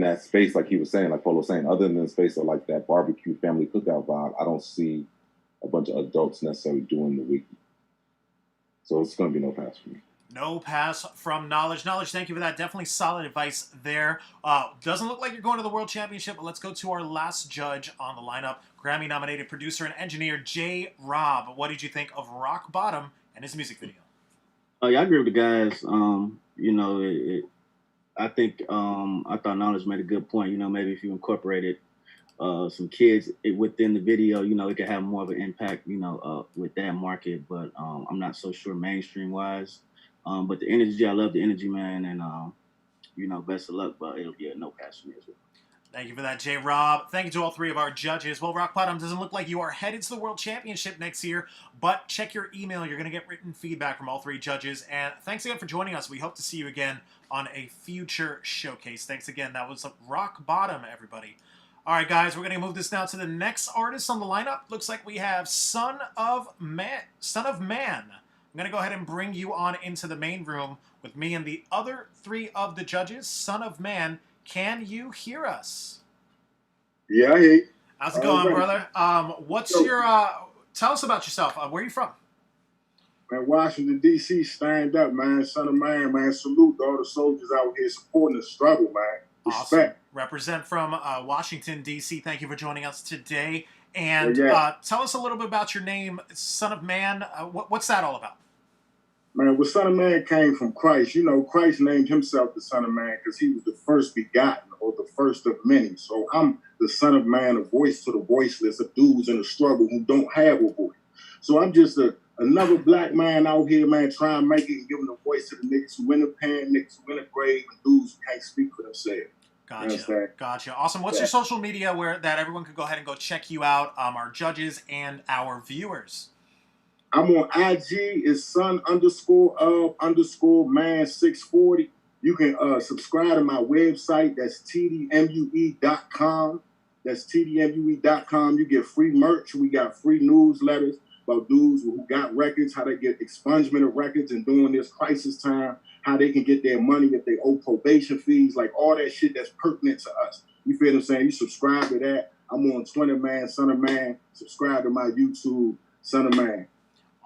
that space, like he was saying, like Polo was saying, other than the space of like that barbecue family cookout vibe, I don't see a bunch of adults necessarily doing the wiki. So it's going to be no pass for me. No pass from Knowledge. Knowledge, thank you for that. Definitely solid advice there. Doesn't look like you're going to the World Championship, but let's go to our last judge on the lineup, Grammy-nominated producer and engineer J. Rob. What did you think of Rock Bottom and his music video? Yeah, I agree with the guys. I think I thought Knowledge made a good point. Maybe if you incorporated some kids within the video, it could have more of an impact, with that market. But I'm not so sure mainstream wise. But the energy, I love the energy, man, and best of luck. But it'll be a no pass for me as well. Thank you for that, J. Rob. Thank you to all three of our judges. Well, Rock Bottom doesn't look like you are headed to the World Championship next year, but check your email. You're going to get written feedback from all three judges. And thanks again for joining us. We hope to see you again on a future showcase. Thanks again. That was Rock Bottom, everybody. All right, guys, we're going to move this now to the next artist on the lineup. Looks like we have Son of Man. I'm going to go ahead and bring you on into the main room with me and the other three of the judges. Son of Man, can you hear us? Yeah, I hear you. How's it going, brother? Tell us about yourself. Where are you from? Man, Washington, D.C., stand up, man. Son of Man, man. Salute to all the soldiers out here supporting the struggle, man. Respect. Awesome. Represent from Washington, D.C. Thank you for joining us today. And tell us a little bit about your name, Son of Man. What's that all about? Man, well, Son of Man came from Christ. Christ named himself the Son of Man because he was the first begotten or the first of many. So I'm the Son of Man, a voice to the voiceless, of dudes in a struggle who don't have a voice. So I'm just a another black man out here, man, trying to make it and giving a voice to the niggas who in the pen, niggas who in the grave, and dudes who can't speak for themselves. Gotcha. Gotcha. Awesome. What's your social media where that everyone could go ahead and go check you out, our judges and our viewers? I'm on IG. It's son_of_man640. You can subscribe to my website. That's tdmue.com. That's tdmue.com. You get free merch. We got free newsletters about dudes who got records, how they get expungement of records and during this crisis time, how they can get their money if they owe probation fees, like all that shit that's pertinent to us. You feel what I'm saying? You subscribe to that. I'm on Twitter, man, Son of Man. Subscribe to my YouTube, Son of Man.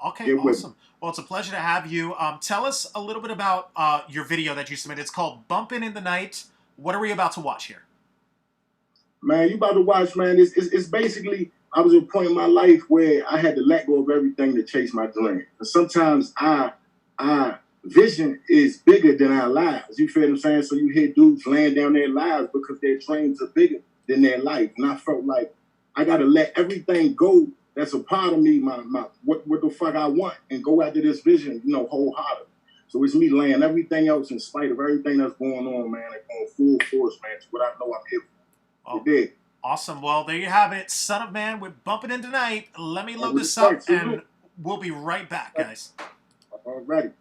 Okay, awesome. Well, it's a pleasure to have you. Tell us a little bit about your video that you submitted. It's called Bumpin' in the Night. What are we about to watch here? Man, you about to watch, man. It's basically, I was at a point in my life where I had to let go of everything to chase my dream. And sometimes our vision is bigger than our lives. You feel what I'm saying? So you hear dudes laying down their lives because their dreams are bigger than their life. And I felt like I got to let everything go that's a part of me, what the fuck I want, and go after this vision, wholeheartedly. So it's me laying everything else in spite of everything that's going on, man, and going full force, man, to what I know I'm here for. Oh, awesome. Well, there you have it. Son of Man with Bumpin' in the Night. Let me load this up, and we'll be right back, guys. All righty.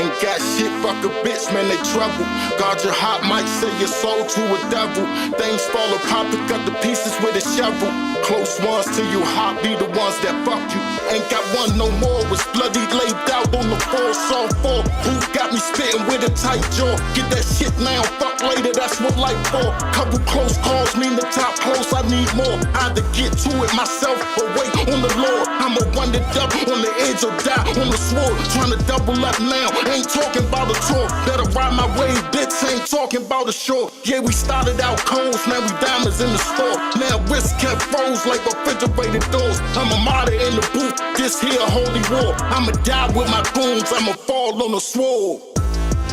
Ain't got shit, fuck a bitch, man, they trouble. Guard your heart, might sell your soul to a devil. Things fall apart, pick up the pieces with a shovel. Close ones to your heart be the ones that fuck you. Ain't got one no more, was bloody laid out on the floor. Saw four, who got me spitting with a tight jaw. Get that shit now, fuck later, that's what life for. Couple close calls mean the top close, I need more. Either get to it myself or wait on the Lord. I'ma run it up on the edge or die on the sword. Trying to double up now. Ain't talking about a tour, better ride my wave, bitch, ain't talking about a shore. Yeah, we started out cold, now we diamonds in the store. Now wrist kept froze like refrigerated doors. I'm a martyr in the booth, this here holy war. I'ma die with my goons, I'ma fall on the sword.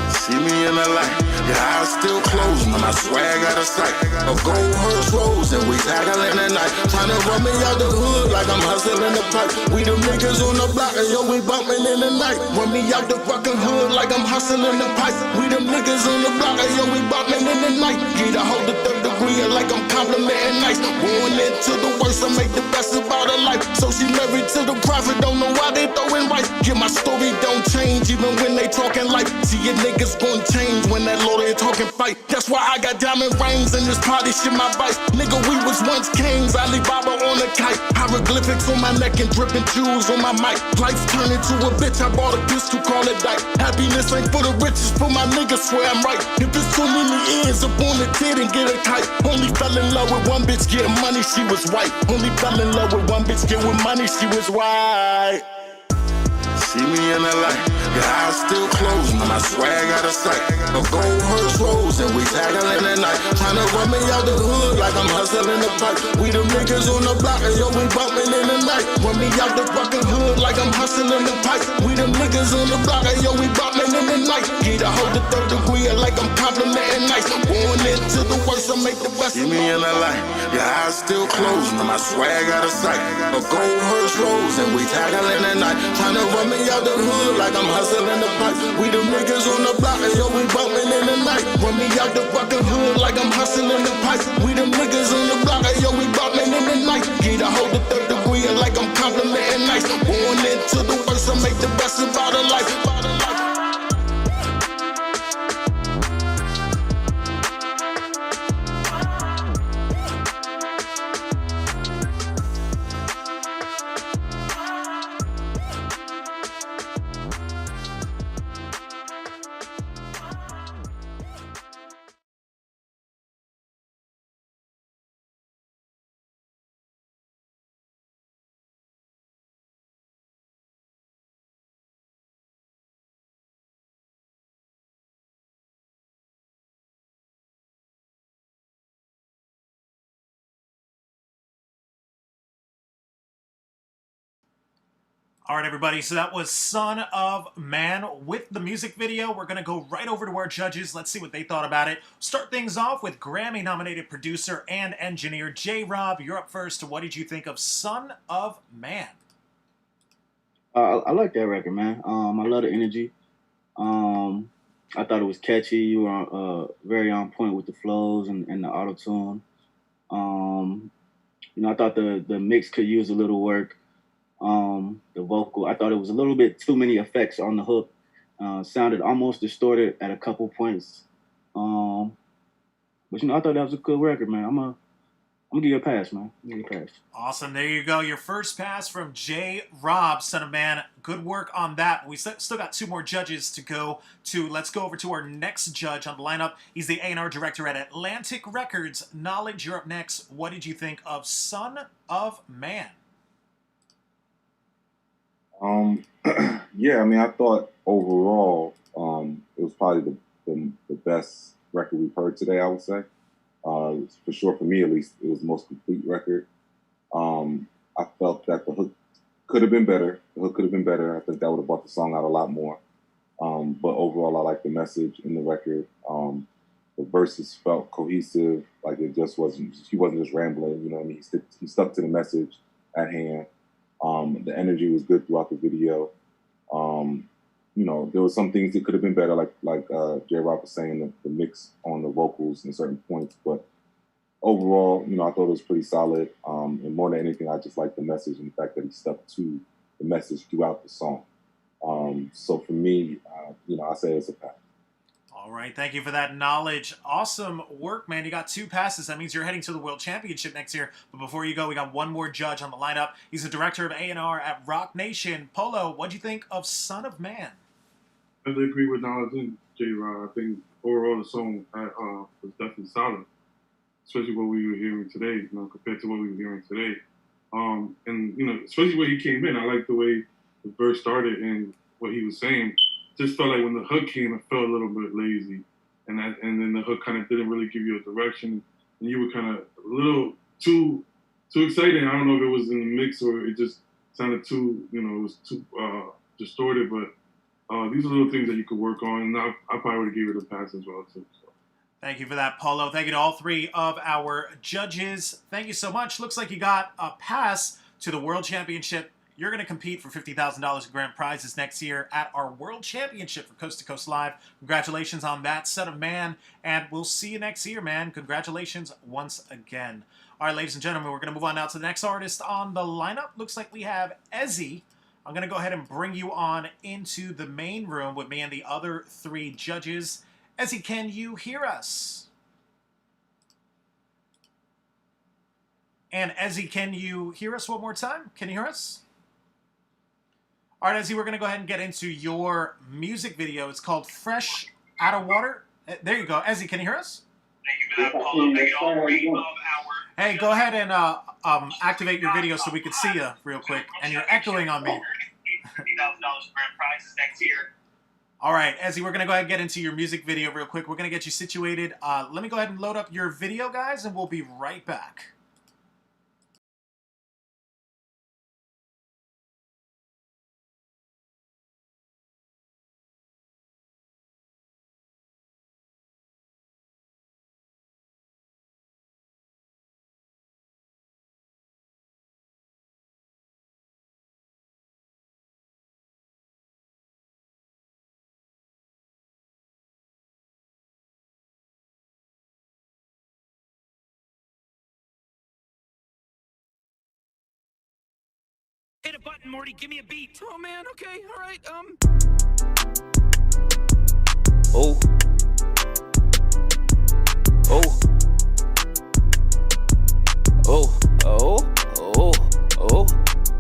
See me in the light, your eyes still closed, man, I swag out of sight. A gold hearse rose and we tackling at night. Tryna run me out the hood like I'm hustling the pipe. We the niggas on the block and yo, we bumping in the night. Run me out the fucking hood like I'm hustling the pipe. We the niggas on the block and yo, we bumping in the night. Get a hold of third degree like I'm complimenting nice. Going into the worst, I make the best about her life. So she married to the prophet, don't know why they throwing rice. Yeah, my story don't change even when they talking like. See your niggas gon' change when that lawyer talking fight. That's why I got diamond rings and this party shit my vice. Nigga, we was once kings, Alibaba on a kite. Hieroglyphics on my neck and dripping jewels on my mic. Life turned into a bitch, I bought a pistol, call it dyke. Happiness ain't for the riches, for my niggas, swear I'm right. If it's too many ears up on the kid and get a kite. Only fell in love with one bitch, getting money, she was white. Only fell in love with one bitch, get with money, she was white. See me in the light, your eyes still closed, man, I swag out of sight. A gold hearse rose and we tackling at night. Tryna run me out the hood like I'm hustling the pipe. We the niggas on the block and yo, we bumping in the night. Run me out the fucking hood like I'm hustling the pipe. We the niggas on the block and yo, we bumping in the night. Get a hold of third degree like I'm complimenting nice. Going into the worst, I make the best. See me in the light, your eyes still closed, man, I swag out of sight. A gold hearse rose and we tackling at night. Tryna run me out the hood like I'm hustling the pipe. We the niggas on the block and yo, we bumping in the night. Run me out the fucking hood like I'm hustling the pipe. We the niggas on the block and yo, we bumping in the night. Get a hold of third degree like I'm complimenting nice. Going into the worst, I make the best about a life. All right, everybody, so that was Son of Man with the music video. We're going to go right over to our judges. Let's see what they thought about it. Start things off with Grammy-nominated producer and engineer J-Rob. You're up first. What did you think of Son of Man? I like that record, man. I love the energy. I thought it was catchy. You were very on point with the flows and the auto-tune. I thought the mix could use a little work. The vocal, I thought it was a little bit too many effects on the hook. Sounded almost distorted at a couple points. But I thought that was a good record, man. I'm gonna give you a pass, man. Give you a pass. Awesome. There you go. Your first pass from J-Rob, Son of Man. Good work on that. We still got 2 more judges to go to. Let's go over to our next judge on the lineup. He's the A&R director at Atlantic Records. Knowledge, you're up next. What did you think of Son of Man? Yeah, I mean, I thought overall it was probably the best record we've heard today, I would say. For sure, for me at least, it was the most complete record. I felt that the hook could have been better. The hook could have been better. I think that would have brought the song out a lot more. But overall, I like the message in the record. The verses felt cohesive, like it just wasn't, he wasn't just rambling, you know what I mean? He stuck to the message at hand. The energy was good throughout the video. There were some things that could have been better, like J-Rob was saying, the mix on the vocals in certain points. But overall, I thought it was pretty solid. And more than anything, I just liked the message and the fact that he stuck to the message throughout the song. So for me, I say it's a pass. All right, thank you for that knowledge. Awesome work, man. You got 2 passes. That means you're heading to the World Championship next year. But before you go, we got 1 more judge on the lineup. He's the director of A&R at Rock Nation. Polo, what'd you think of Son of Man? I agree with Knowledge and J-Rod. I think overall the song was definitely solid, especially what we were hearing today, compared to what we were hearing today. Especially when he came in, I liked the way the verse started and what he was saying. Just felt like when the hook came, it felt a little bit lazy, and then the hook kind of didn't really give you a direction, and you were kind of a little too excited. I don't know if it was in the mix or it just sounded too, it was too distorted. But these are little things that you could work on, and I probably would have gave it a pass as well too. So. Thank you for that, Polo. Thank you to all 3 of our judges. Thank you so much. Looks like you got a pass to the World Championship. You're going to compete for $50,000 in grand prizes next year at our World Championship for Coast to Coast Live. Congratulations on that, Son of Man, and we'll see you next year, man. Congratulations once again. All right, ladies and gentlemen, we're going to move on now to the next artist on the lineup. Looks like we have Ezzy. I'm going to go ahead and bring you on into the main room with me and the other 3 judges. Ezzy, can you hear us? And Ezzy, can you hear us one more time? Can you hear us? All right, Ezzy, we're going to go ahead and get into your music video. It's called Fresh Out of Water. There you go. Ezzy, can you hear us? Thank you for that, Polo. Thank you to all 3 of our... Hey, go ahead and activate your video so we can see you real quick. And you're echoing on me. $50,000 grand prizes next year. All right, Ezzy, we're going to go ahead and get into your music video real quick. We're going to get you situated. Let me go ahead and load up your video, guys, and we'll be right back. Hit a button, Morty. Give me a beat. Oh man. Okay. All right. Oh. Oh. Oh. Oh. Oh. Oh.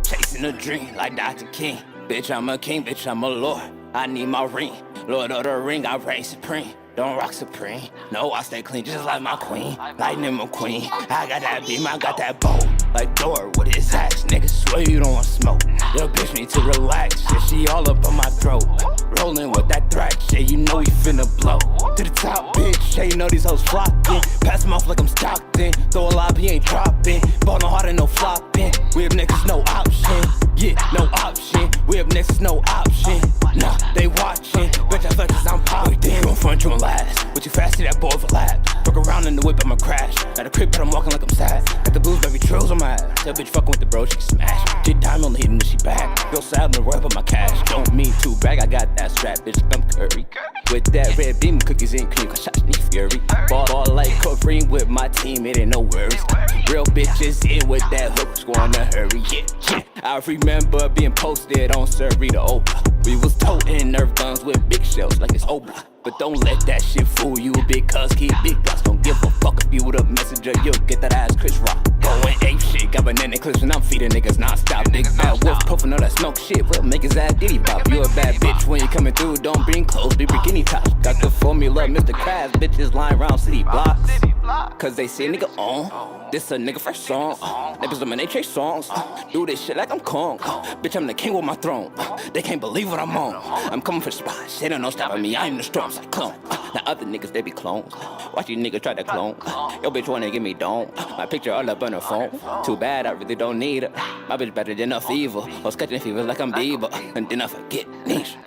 Chasing a dream like Dr. King. Bitch, I'm a king. Bitch, I'm a lord. I need my ring. Lord of the ring, I reign supreme. Don't rock supreme. No, I stay clean just like my queen. Lightning McQueen. I got that beam, I got that bow. Like Dora with his axe. Niggas swear you don't want smoke. Your bitch need to relax. Shit, she all up on my throat. Rolling with that thrash. Shit, you know we finna blow. To the top, bitch. Yeah, you know these hoes flocking. Pass them off like I'm Stockton. Throw a lob, he ain't dropping. Ballin' hard and no flopping. We have niggas, no option. Yeah, no option. whip, next is no option. Nah, they watching. Bitch, I flex as I'm popping. You gon' front, you gon' last. But you fast, see that boy overlap. Fuck around in the whip, I'ma crash. Got a crib, but I'm walking like I'm sad. Got the blues, baby, trills on my ass. Tell bitch fucking with the bro, she can smash. Get diamond hitting when she back. Go sad on the roll up my cash. Don't mean to brag, I got that strap, bitch, I'm curry. With that red beam, cookies and cream, cause shots need fury. Ball like Corinne with my team, it ain't no worries. Real bitches in with that hook, scoring a hurry, yeah. I remember being posted on Surrey to Oprah. We was toting Nerf guns with big shells like it's Oprah. But don't let that shit fool you, big cuz keep big guns. Don't give a fuck if you the messenger, you'll get that ass Chris Rock. Going ape shit, got banana clips and I'm feeding niggas non-stop. Big bad wolf puffin' all that smoke shit, we'll make his ass diddy pop. You a bad bitch when you coming through, don't bring clothes, be bikini tops. Got the formula, Mr. Krabs, bitches lying around city blocks. Cause they say nigga on, this a nigga fresh song. Niggas on my nature songs, do this shit like I'm Kong. Bitch, I'm the king with my throne, they can't believe what I'm on. I'm coming for spots, they don't know stopping me, I'm the storm cyclone. Now other niggas, they be clones, watch these niggas try to clone. Yo bitch wanna give me dome, my picture all up on her phone. Too bad, I really don't need her, my bitch better than a fever. Or catching fever like I'm Bieber, and then I forget niche.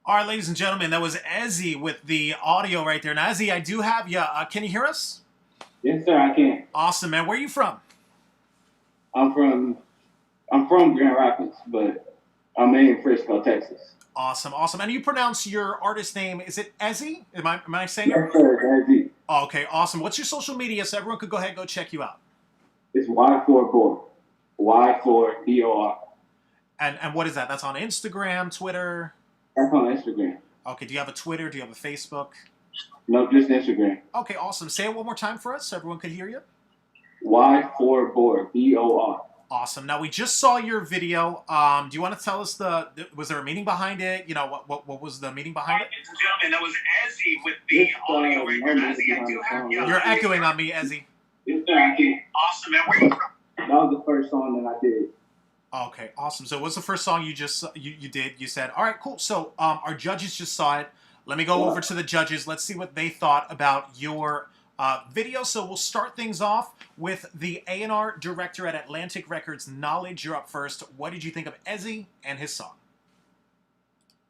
All right, ladies and gentlemen, that was Ezzy with the audio right there. Now, Ezzy, I do have you. Can you hear us? Yes, sir, I can. Awesome, man. Where are you from? I'm from Grand Rapids, but I'm in Frisco, Texas. Awesome, awesome. And you pronounce your artist name, is it Ezzy? Am I saying it? Yes, sir, Ezzy. Oh, okay, awesome. What's your social media so everyone could go ahead and go check you out? It's Y4BOR. Y4BOR. And what is that? That's on Instagram, Twitter? That's on Instagram. Okay, do you have a Twitter? Do you have a Facebook? No, just Instagram. Okay, awesome. Say it one more time for us so everyone could hear you. Y4BOR. BOR. Awesome. Now, we just saw your video. Do you want to tell us was there a meaning behind it? You know, what was the meaning behind it? Ladies and gentlemen, that was Ezzy with the audio right there. Ezzy, I do have you. You're echoing on me, Ezzy. Yes, sir, I can. Awesome, man. Where you from? That was the first song that I did. Okay, awesome. So what's the first song you just you did? You said, all right, cool. So our judges just saw it. Let me go over to the judges. Let's see what they thought about your video. So we'll start things off with the A&R director at Atlantic Records, Knowledge. You're up first. What did you think of Ezzy and his song?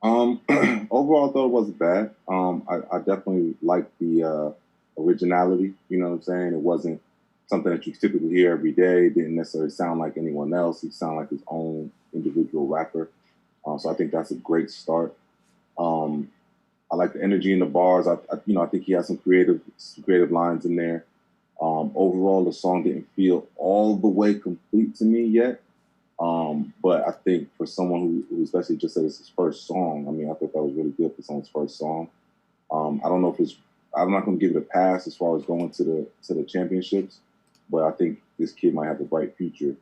Overall, I thought it wasn't bad. I definitely liked the originality. You know what I'm saying? It wasn't something that you typically hear every day. It didn't necessarily sound like anyone else. He sounded like his own individual rapper. So I think that's a great start. I like the energy in the bars. I think he has some creative lines in there. Overall, the song didn't feel all the way complete to me yet. But I think for someone who especially just said it's his first song, I mean, I thought that was really good for someone's first song. I don't know if I'm not going to give it a pass as far as going to the championships, but I think this kid might have a bright future.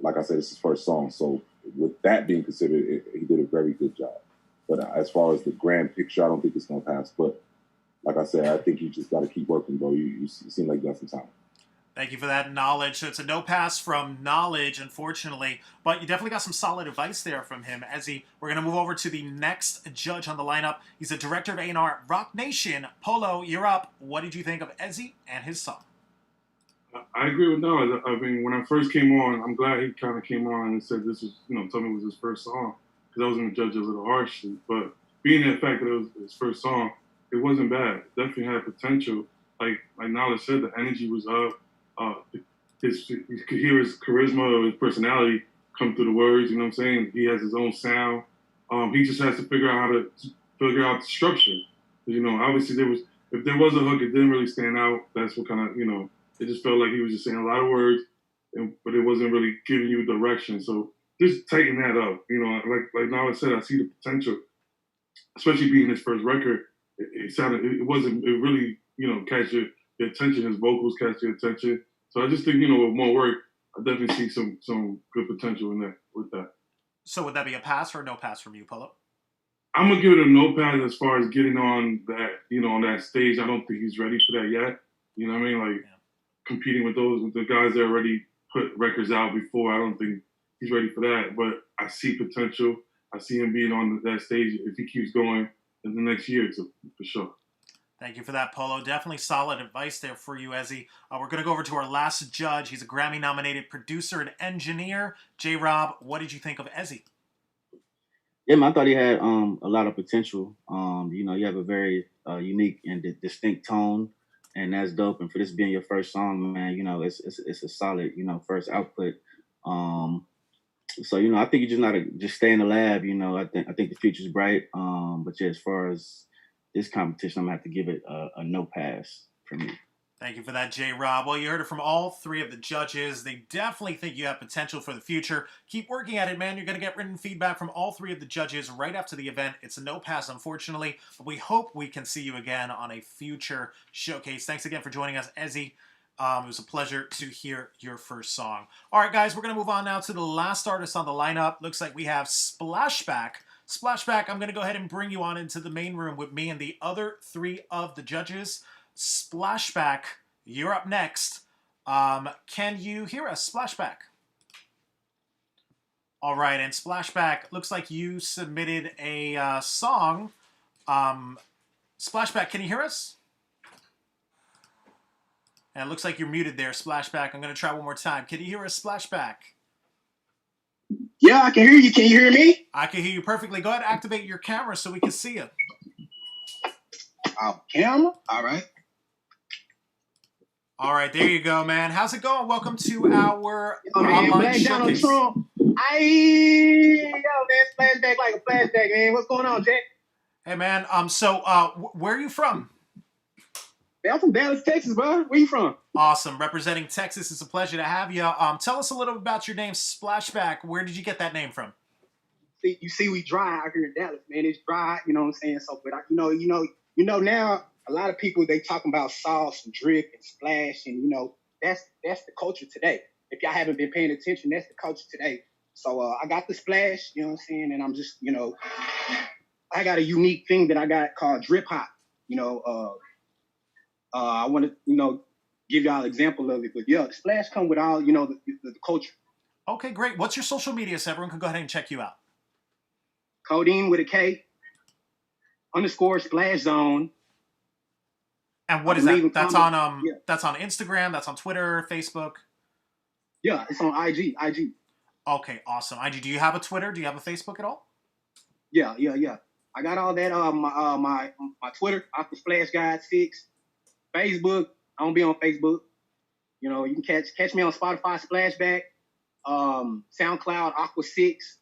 Like I said, it's his first song, so with that being considered, he did a very good job. But as far as the grand picture, I don't think it's going to pass. But like I said, I think you just got to keep working, bro. You seem like you got some talent. Thank you for that, Knowledge. So it's a no pass from Knowledge, unfortunately. But you definitely got some solid advice there from him. We're going to move over to the next judge on the lineup. He's the director of A&R at Rock Nation. Polo, you're up. What did you think of Ezzy and his song? I agree with Knowledge. I mean, when I first came on, I'm glad he kind of came on and said this was, told me it was his first song. Because I was going to judge it a little harshly. But being the fact that it was his first song, it wasn't bad. It definitely had potential. Like Knowledge said, the energy was up. You could hear his charisma or his personality come through the words, you know what I'm saying? He has his own sound. He just has to figure out the structure. Obviously if there was a hook, it didn't really stand out. That's what kind of, it just felt like he was just saying a lot of words, but it wasn't really giving you direction. So just tighten that up. Like Nala said, I see the potential, especially being his first record. It really, catch your attention. His vocals catch your attention. So I just think, with more work, I definitely see some good potential in that with that. So would that be a pass or a no pass from you, Polo? I'm gonna give it a no pass as far as getting on that, on that stage. I don't think he's ready for that yet. You know what I mean? Like competing with the guys that already put records out before. I don't think he's ready for that. But I see potential. I see him being on that stage if he keeps going in the next year, for sure. Thank you for that, Polo. Definitely solid advice there for you, Ezzy. We're going to go over to our last judge. He's a Grammy-nominated producer and engineer. J-Rob, what did you think of Ezzy? Yeah, man, I thought he had a lot of potential. You have a very unique and distinct tone, and that's dope. And for this being your first song, man, it's a solid, first output. So, I think you just gotta just stay in the lab. I think the future's bright. But yeah, as far as this competition, I'm gonna have to give it a no pass for me. Thank you for that, J-Rob. Well, you heard it from all three of the judges. They definitely think you have potential for the future. Keep working at it, man. You're going to get written feedback from all three of the judges right after the event. It's a no pass, unfortunately, but we hope we can see you again on a future showcase. Thanks again for joining us, Ezzy. It was a pleasure to hear your first song. All right, guys, we're going to move on now to the last artist on the lineup. Looks like we have Splashback. Splashback, I'm going to go ahead and bring you on into the main room with me and the other three of the judges. Splashback, you're up next. Can you hear us, Splashback? All right, and Splashback, looks like you submitted a song. Splashback, can you hear us? And it looks like you're muted there, Splashback. I'm going to try one more time. Can you hear us, Splashback? Yeah, I can hear you. Can you hear me? I can hear you perfectly. Go ahead and activate your camera so we can see you. Camera? All right. All right, there you go, man. How's it going? Welcome to our online Black showcase. Donald Trump. Splashback like a flashback, man. What's going on, Jack? Hey, man. Where are you from? I'm from Dallas, Texas, bro. Where you from? Awesome. Representing Texas. It's a pleasure to have you. Tell us a little bit about your name, Splashback. Where did you get that name from? See, we dry out here in Dallas, man. It's dry, you know what I'm saying? So, but now a lot of people, they talking about sauce and drip and splash, and that's the culture today. If y'all haven't been paying attention, that's the culture today. So I got the splash, you know what I'm saying, and I'm just, I got a unique thing that I got called drip hop. I want to, give y'all an example of it, but yeah, the splash come with all, the culture. Okay, great. What's your social media so everyone can go ahead and check you out? Codeine with a K _ splash zone. And what is that? That's on that's on Instagram, that's on Twitter, Facebook. Yeah, it's on IG. Okay, awesome. IG. Do you have a Twitter? Do you have a Facebook at all? Yeah. I got all that my Twitter, Aqua Splash Guide 6. Facebook, I don't be on Facebook. You can catch me on Spotify, Splashback, SoundCloud, Aqua 6.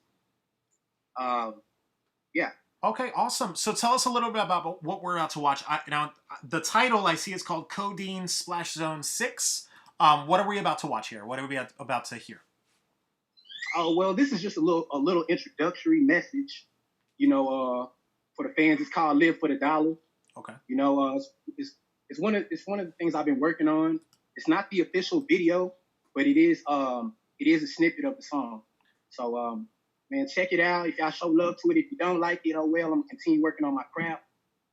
Yeah. Okay, awesome. So tell us a little bit about what we're about to watch. Now, the title I see is called Codeine Splash Zone 6. What are we about to watch here? What are we about to hear? Oh, well, this is just a little introductory message, for the fans. It's called Live for the Dollar. Okay. It's one of the things I've been working on. It's not the official video, but it is a snippet of the song. So, man, check it out. If y'all show love to it, if you don't like it, oh well, I'm gonna continue working on my craft.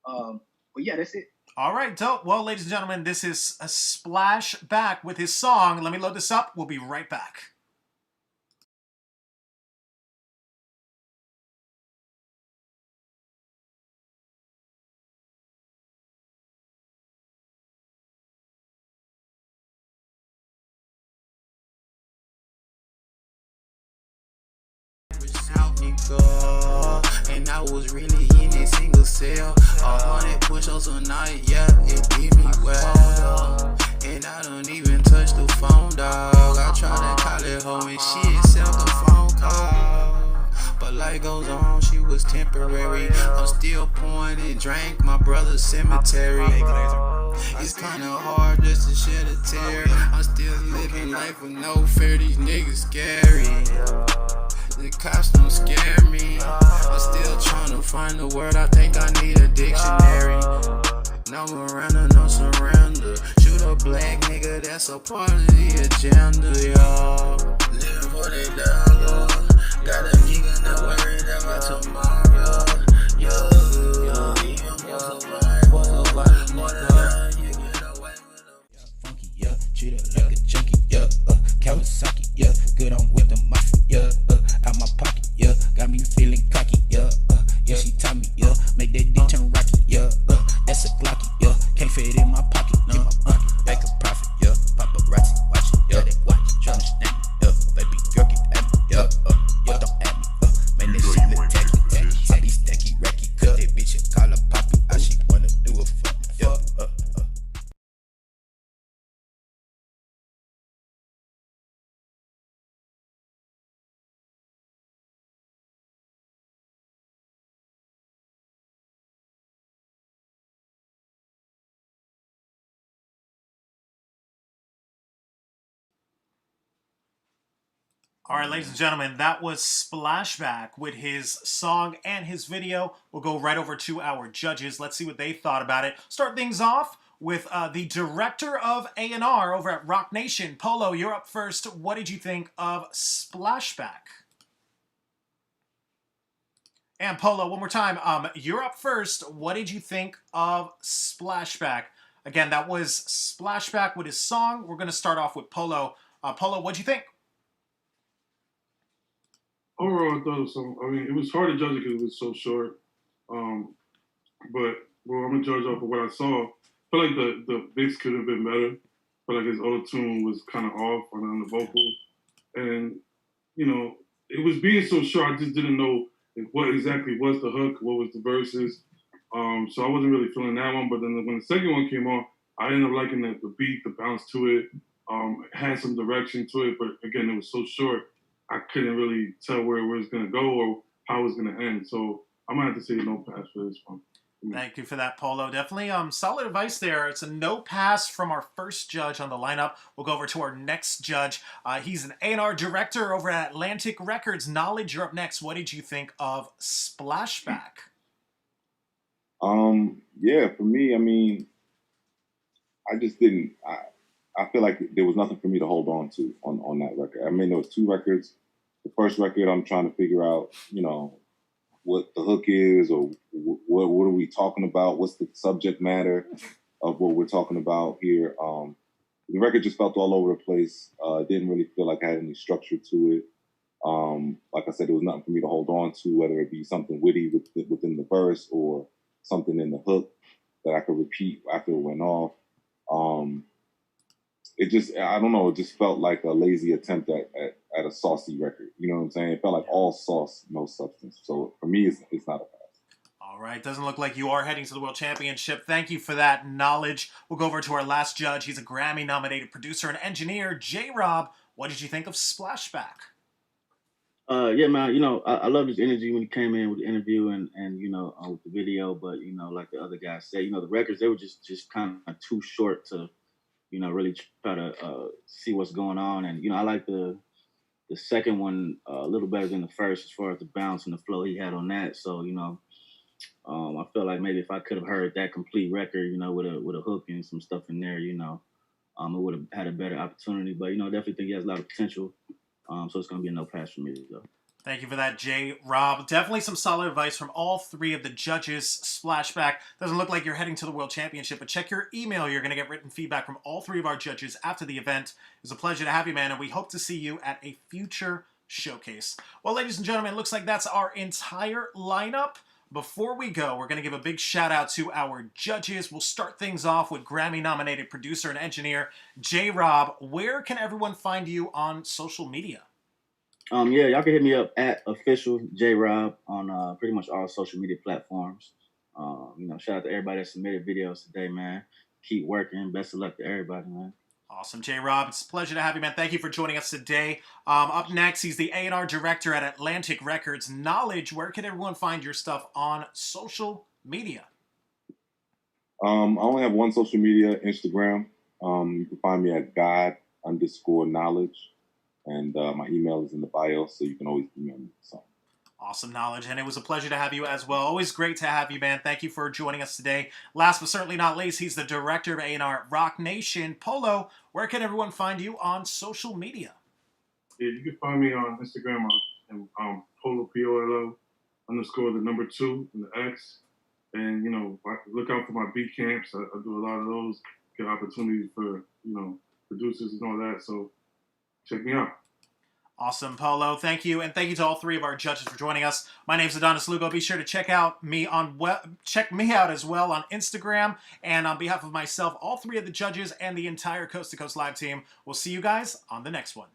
But yeah, that's it. All right, dope. Well, ladies and gentlemen, this is a Splashback with his song. Let me load this up. We'll be right back. And I was really in a single cell. 100 push-ups a night, yeah, it did me well. And I don't even touch the phone, dog. I try to call it home and shit, sell the phone call. But life goes on, she was temporary. I'm still pouring and drank my brother's cemetery. It's kinda hard just to shed a tear. I'm still living life with no fear, these niggas scary. The cops don't scare me. I'm still trying to find the word, I think I need a dictionary. No Miranda, no surrender. Shoot a black nigga, that's a part of the agenda, y'all. Living for the dollar. Got a nigga not worried about tomorrow. Yo, even more survive. Funky, yeah, treat her like a junkie, yeah, Kawasaki, yeah, good on with the mafia, yeah, out my pocket, yeah, got me feeling cocky, yeah, yeah, she taught me, yeah, make that dick turn rocky, yeah, that's a Glocky, yeah, can't fit in my pocket, no, make a profit, yeah, paparazzi watch it, yeah, they watch it, tryna stand me, yeah, baby girl get at me, yeah, don't at me, man, this shit look tacky, I be stacky, racky, cut that bitch and call her poppy, all she wanna do is fuck me, yeah, All right, ladies and gentlemen, that was Splashback with his song and his video. We'll go right over to our judges. Let's see what they thought about it. Start things off with the director of A&R over at Rock Nation. Polo, you're up first. What did you think of Splashback? And Polo, one more time. You're up first. What did you think of Splashback? Again, that was Splashback with his song. We're going to start off with Polo. Polo, what'd you think? Overall, I thought it was it was hard to judge it because it was so short. But I'm gonna judge off of what I saw. I feel like the mix could have been better. I feel like his auto tune was kind of off on the vocal, and it was being so short. I just didn't know what exactly was the hook, what was the verses. So I wasn't really feeling that one. But then when the second one came on, I ended up liking the beat, the bounce to it. It had some direction to it, but again, it was so short. I couldn't really tell where it was going to go or how it was going to end. So I'm going to have to say no pass for this one. Thank you for that, Polo. Definitely solid advice there. It's a no pass from our first judge on the lineup. We'll go over to our next judge. He's an A&R director over at Atlantic Records. Knowledge, you're up next. What did you think of Splashback? Yeah, for me, I just didn't. I feel like there was nothing for me to hold on to on that record. There was two records. The first record, I'm trying to figure out, what the hook is or what are we talking about? What's the subject matter of what we're talking about here? The record just felt all over the place. Didn't really feel like I had any structure to it. Like I said, there was nothing for me to hold on to, whether it be something witty within the verse or something in the hook that I could repeat after it went off. I don't know, it just felt like a lazy attempt at a saucy record. You know what I'm saying? It felt like all sauce, no substance. So for me, it's not a pass. All right, doesn't look like you are heading to the World Championship. Thank you for that knowledge. We'll go over to our last judge. He's a Grammy-nominated producer and engineer, J-Rob. What did you think of Splashback? Yeah, man, I love his energy when he came in with the interview and with the video, but, like the other guys said, the records, they were just kind of too short to, really try to see what's going on. And, I like the second one a little better than the first as far as the bounce and the flow he had on that. So, I feel like maybe if I could have heard that complete record, with a hook and some stuff in there, it would have had a better opportunity. But, definitely think he has a lot of potential. So it's going to be a no pass for me, though. Thank you for that, J-Rob. Definitely some solid advice from all three of the judges. Splashback. Doesn't look like you're heading to the World Championship, but check your email. You're going to get written feedback from all three of our judges after the event. It was a pleasure to have you, man, and we hope to see you at a future showcase. Well, ladies and gentlemen, it looks like that's our entire lineup. Before we go, we're going to give a big shout out to our judges. We'll start things off with Grammy-nominated producer and engineer J-Rob. Where can everyone find you on social media? Yeah, y'all can hit me up at official J-Rob on pretty much all social media platforms. Shout out to everybody that submitted videos today, man. Keep working. Best of luck to everybody, man. Awesome, J-Rob. It's a pleasure to have you, man. Thank you for joining us today. Up next, he's the A&R director at Atlantic Records. Knowledge, where can everyone find your stuff on social media? I only have one social media, Instagram. You can find me at God_knowledge. And my email is in the bio, so you can always email me. So. Awesome, Knowledge, and it was a pleasure to have you as well. Always great to have you, man. Thank you for joining us today. Last but certainly not least, he's the director of A&R Rock Nation. Polo, where can everyone find you on social media? Yeah, you can find me on Instagram on Polo, POLO _2 and the X. And, you know, look out for my beat camps. I do a lot of those, get opportunities for, you know, producers and all that. So check me out. Awesome, Polo. Thank you, and thank you to all three of our judges for joining us. My name's Adonis Lugo. Be sure to check out check me out as well on Instagram. And on behalf of myself, all three of the judges, and the entire Coast to Coast Live team, we'll see you guys on the next one.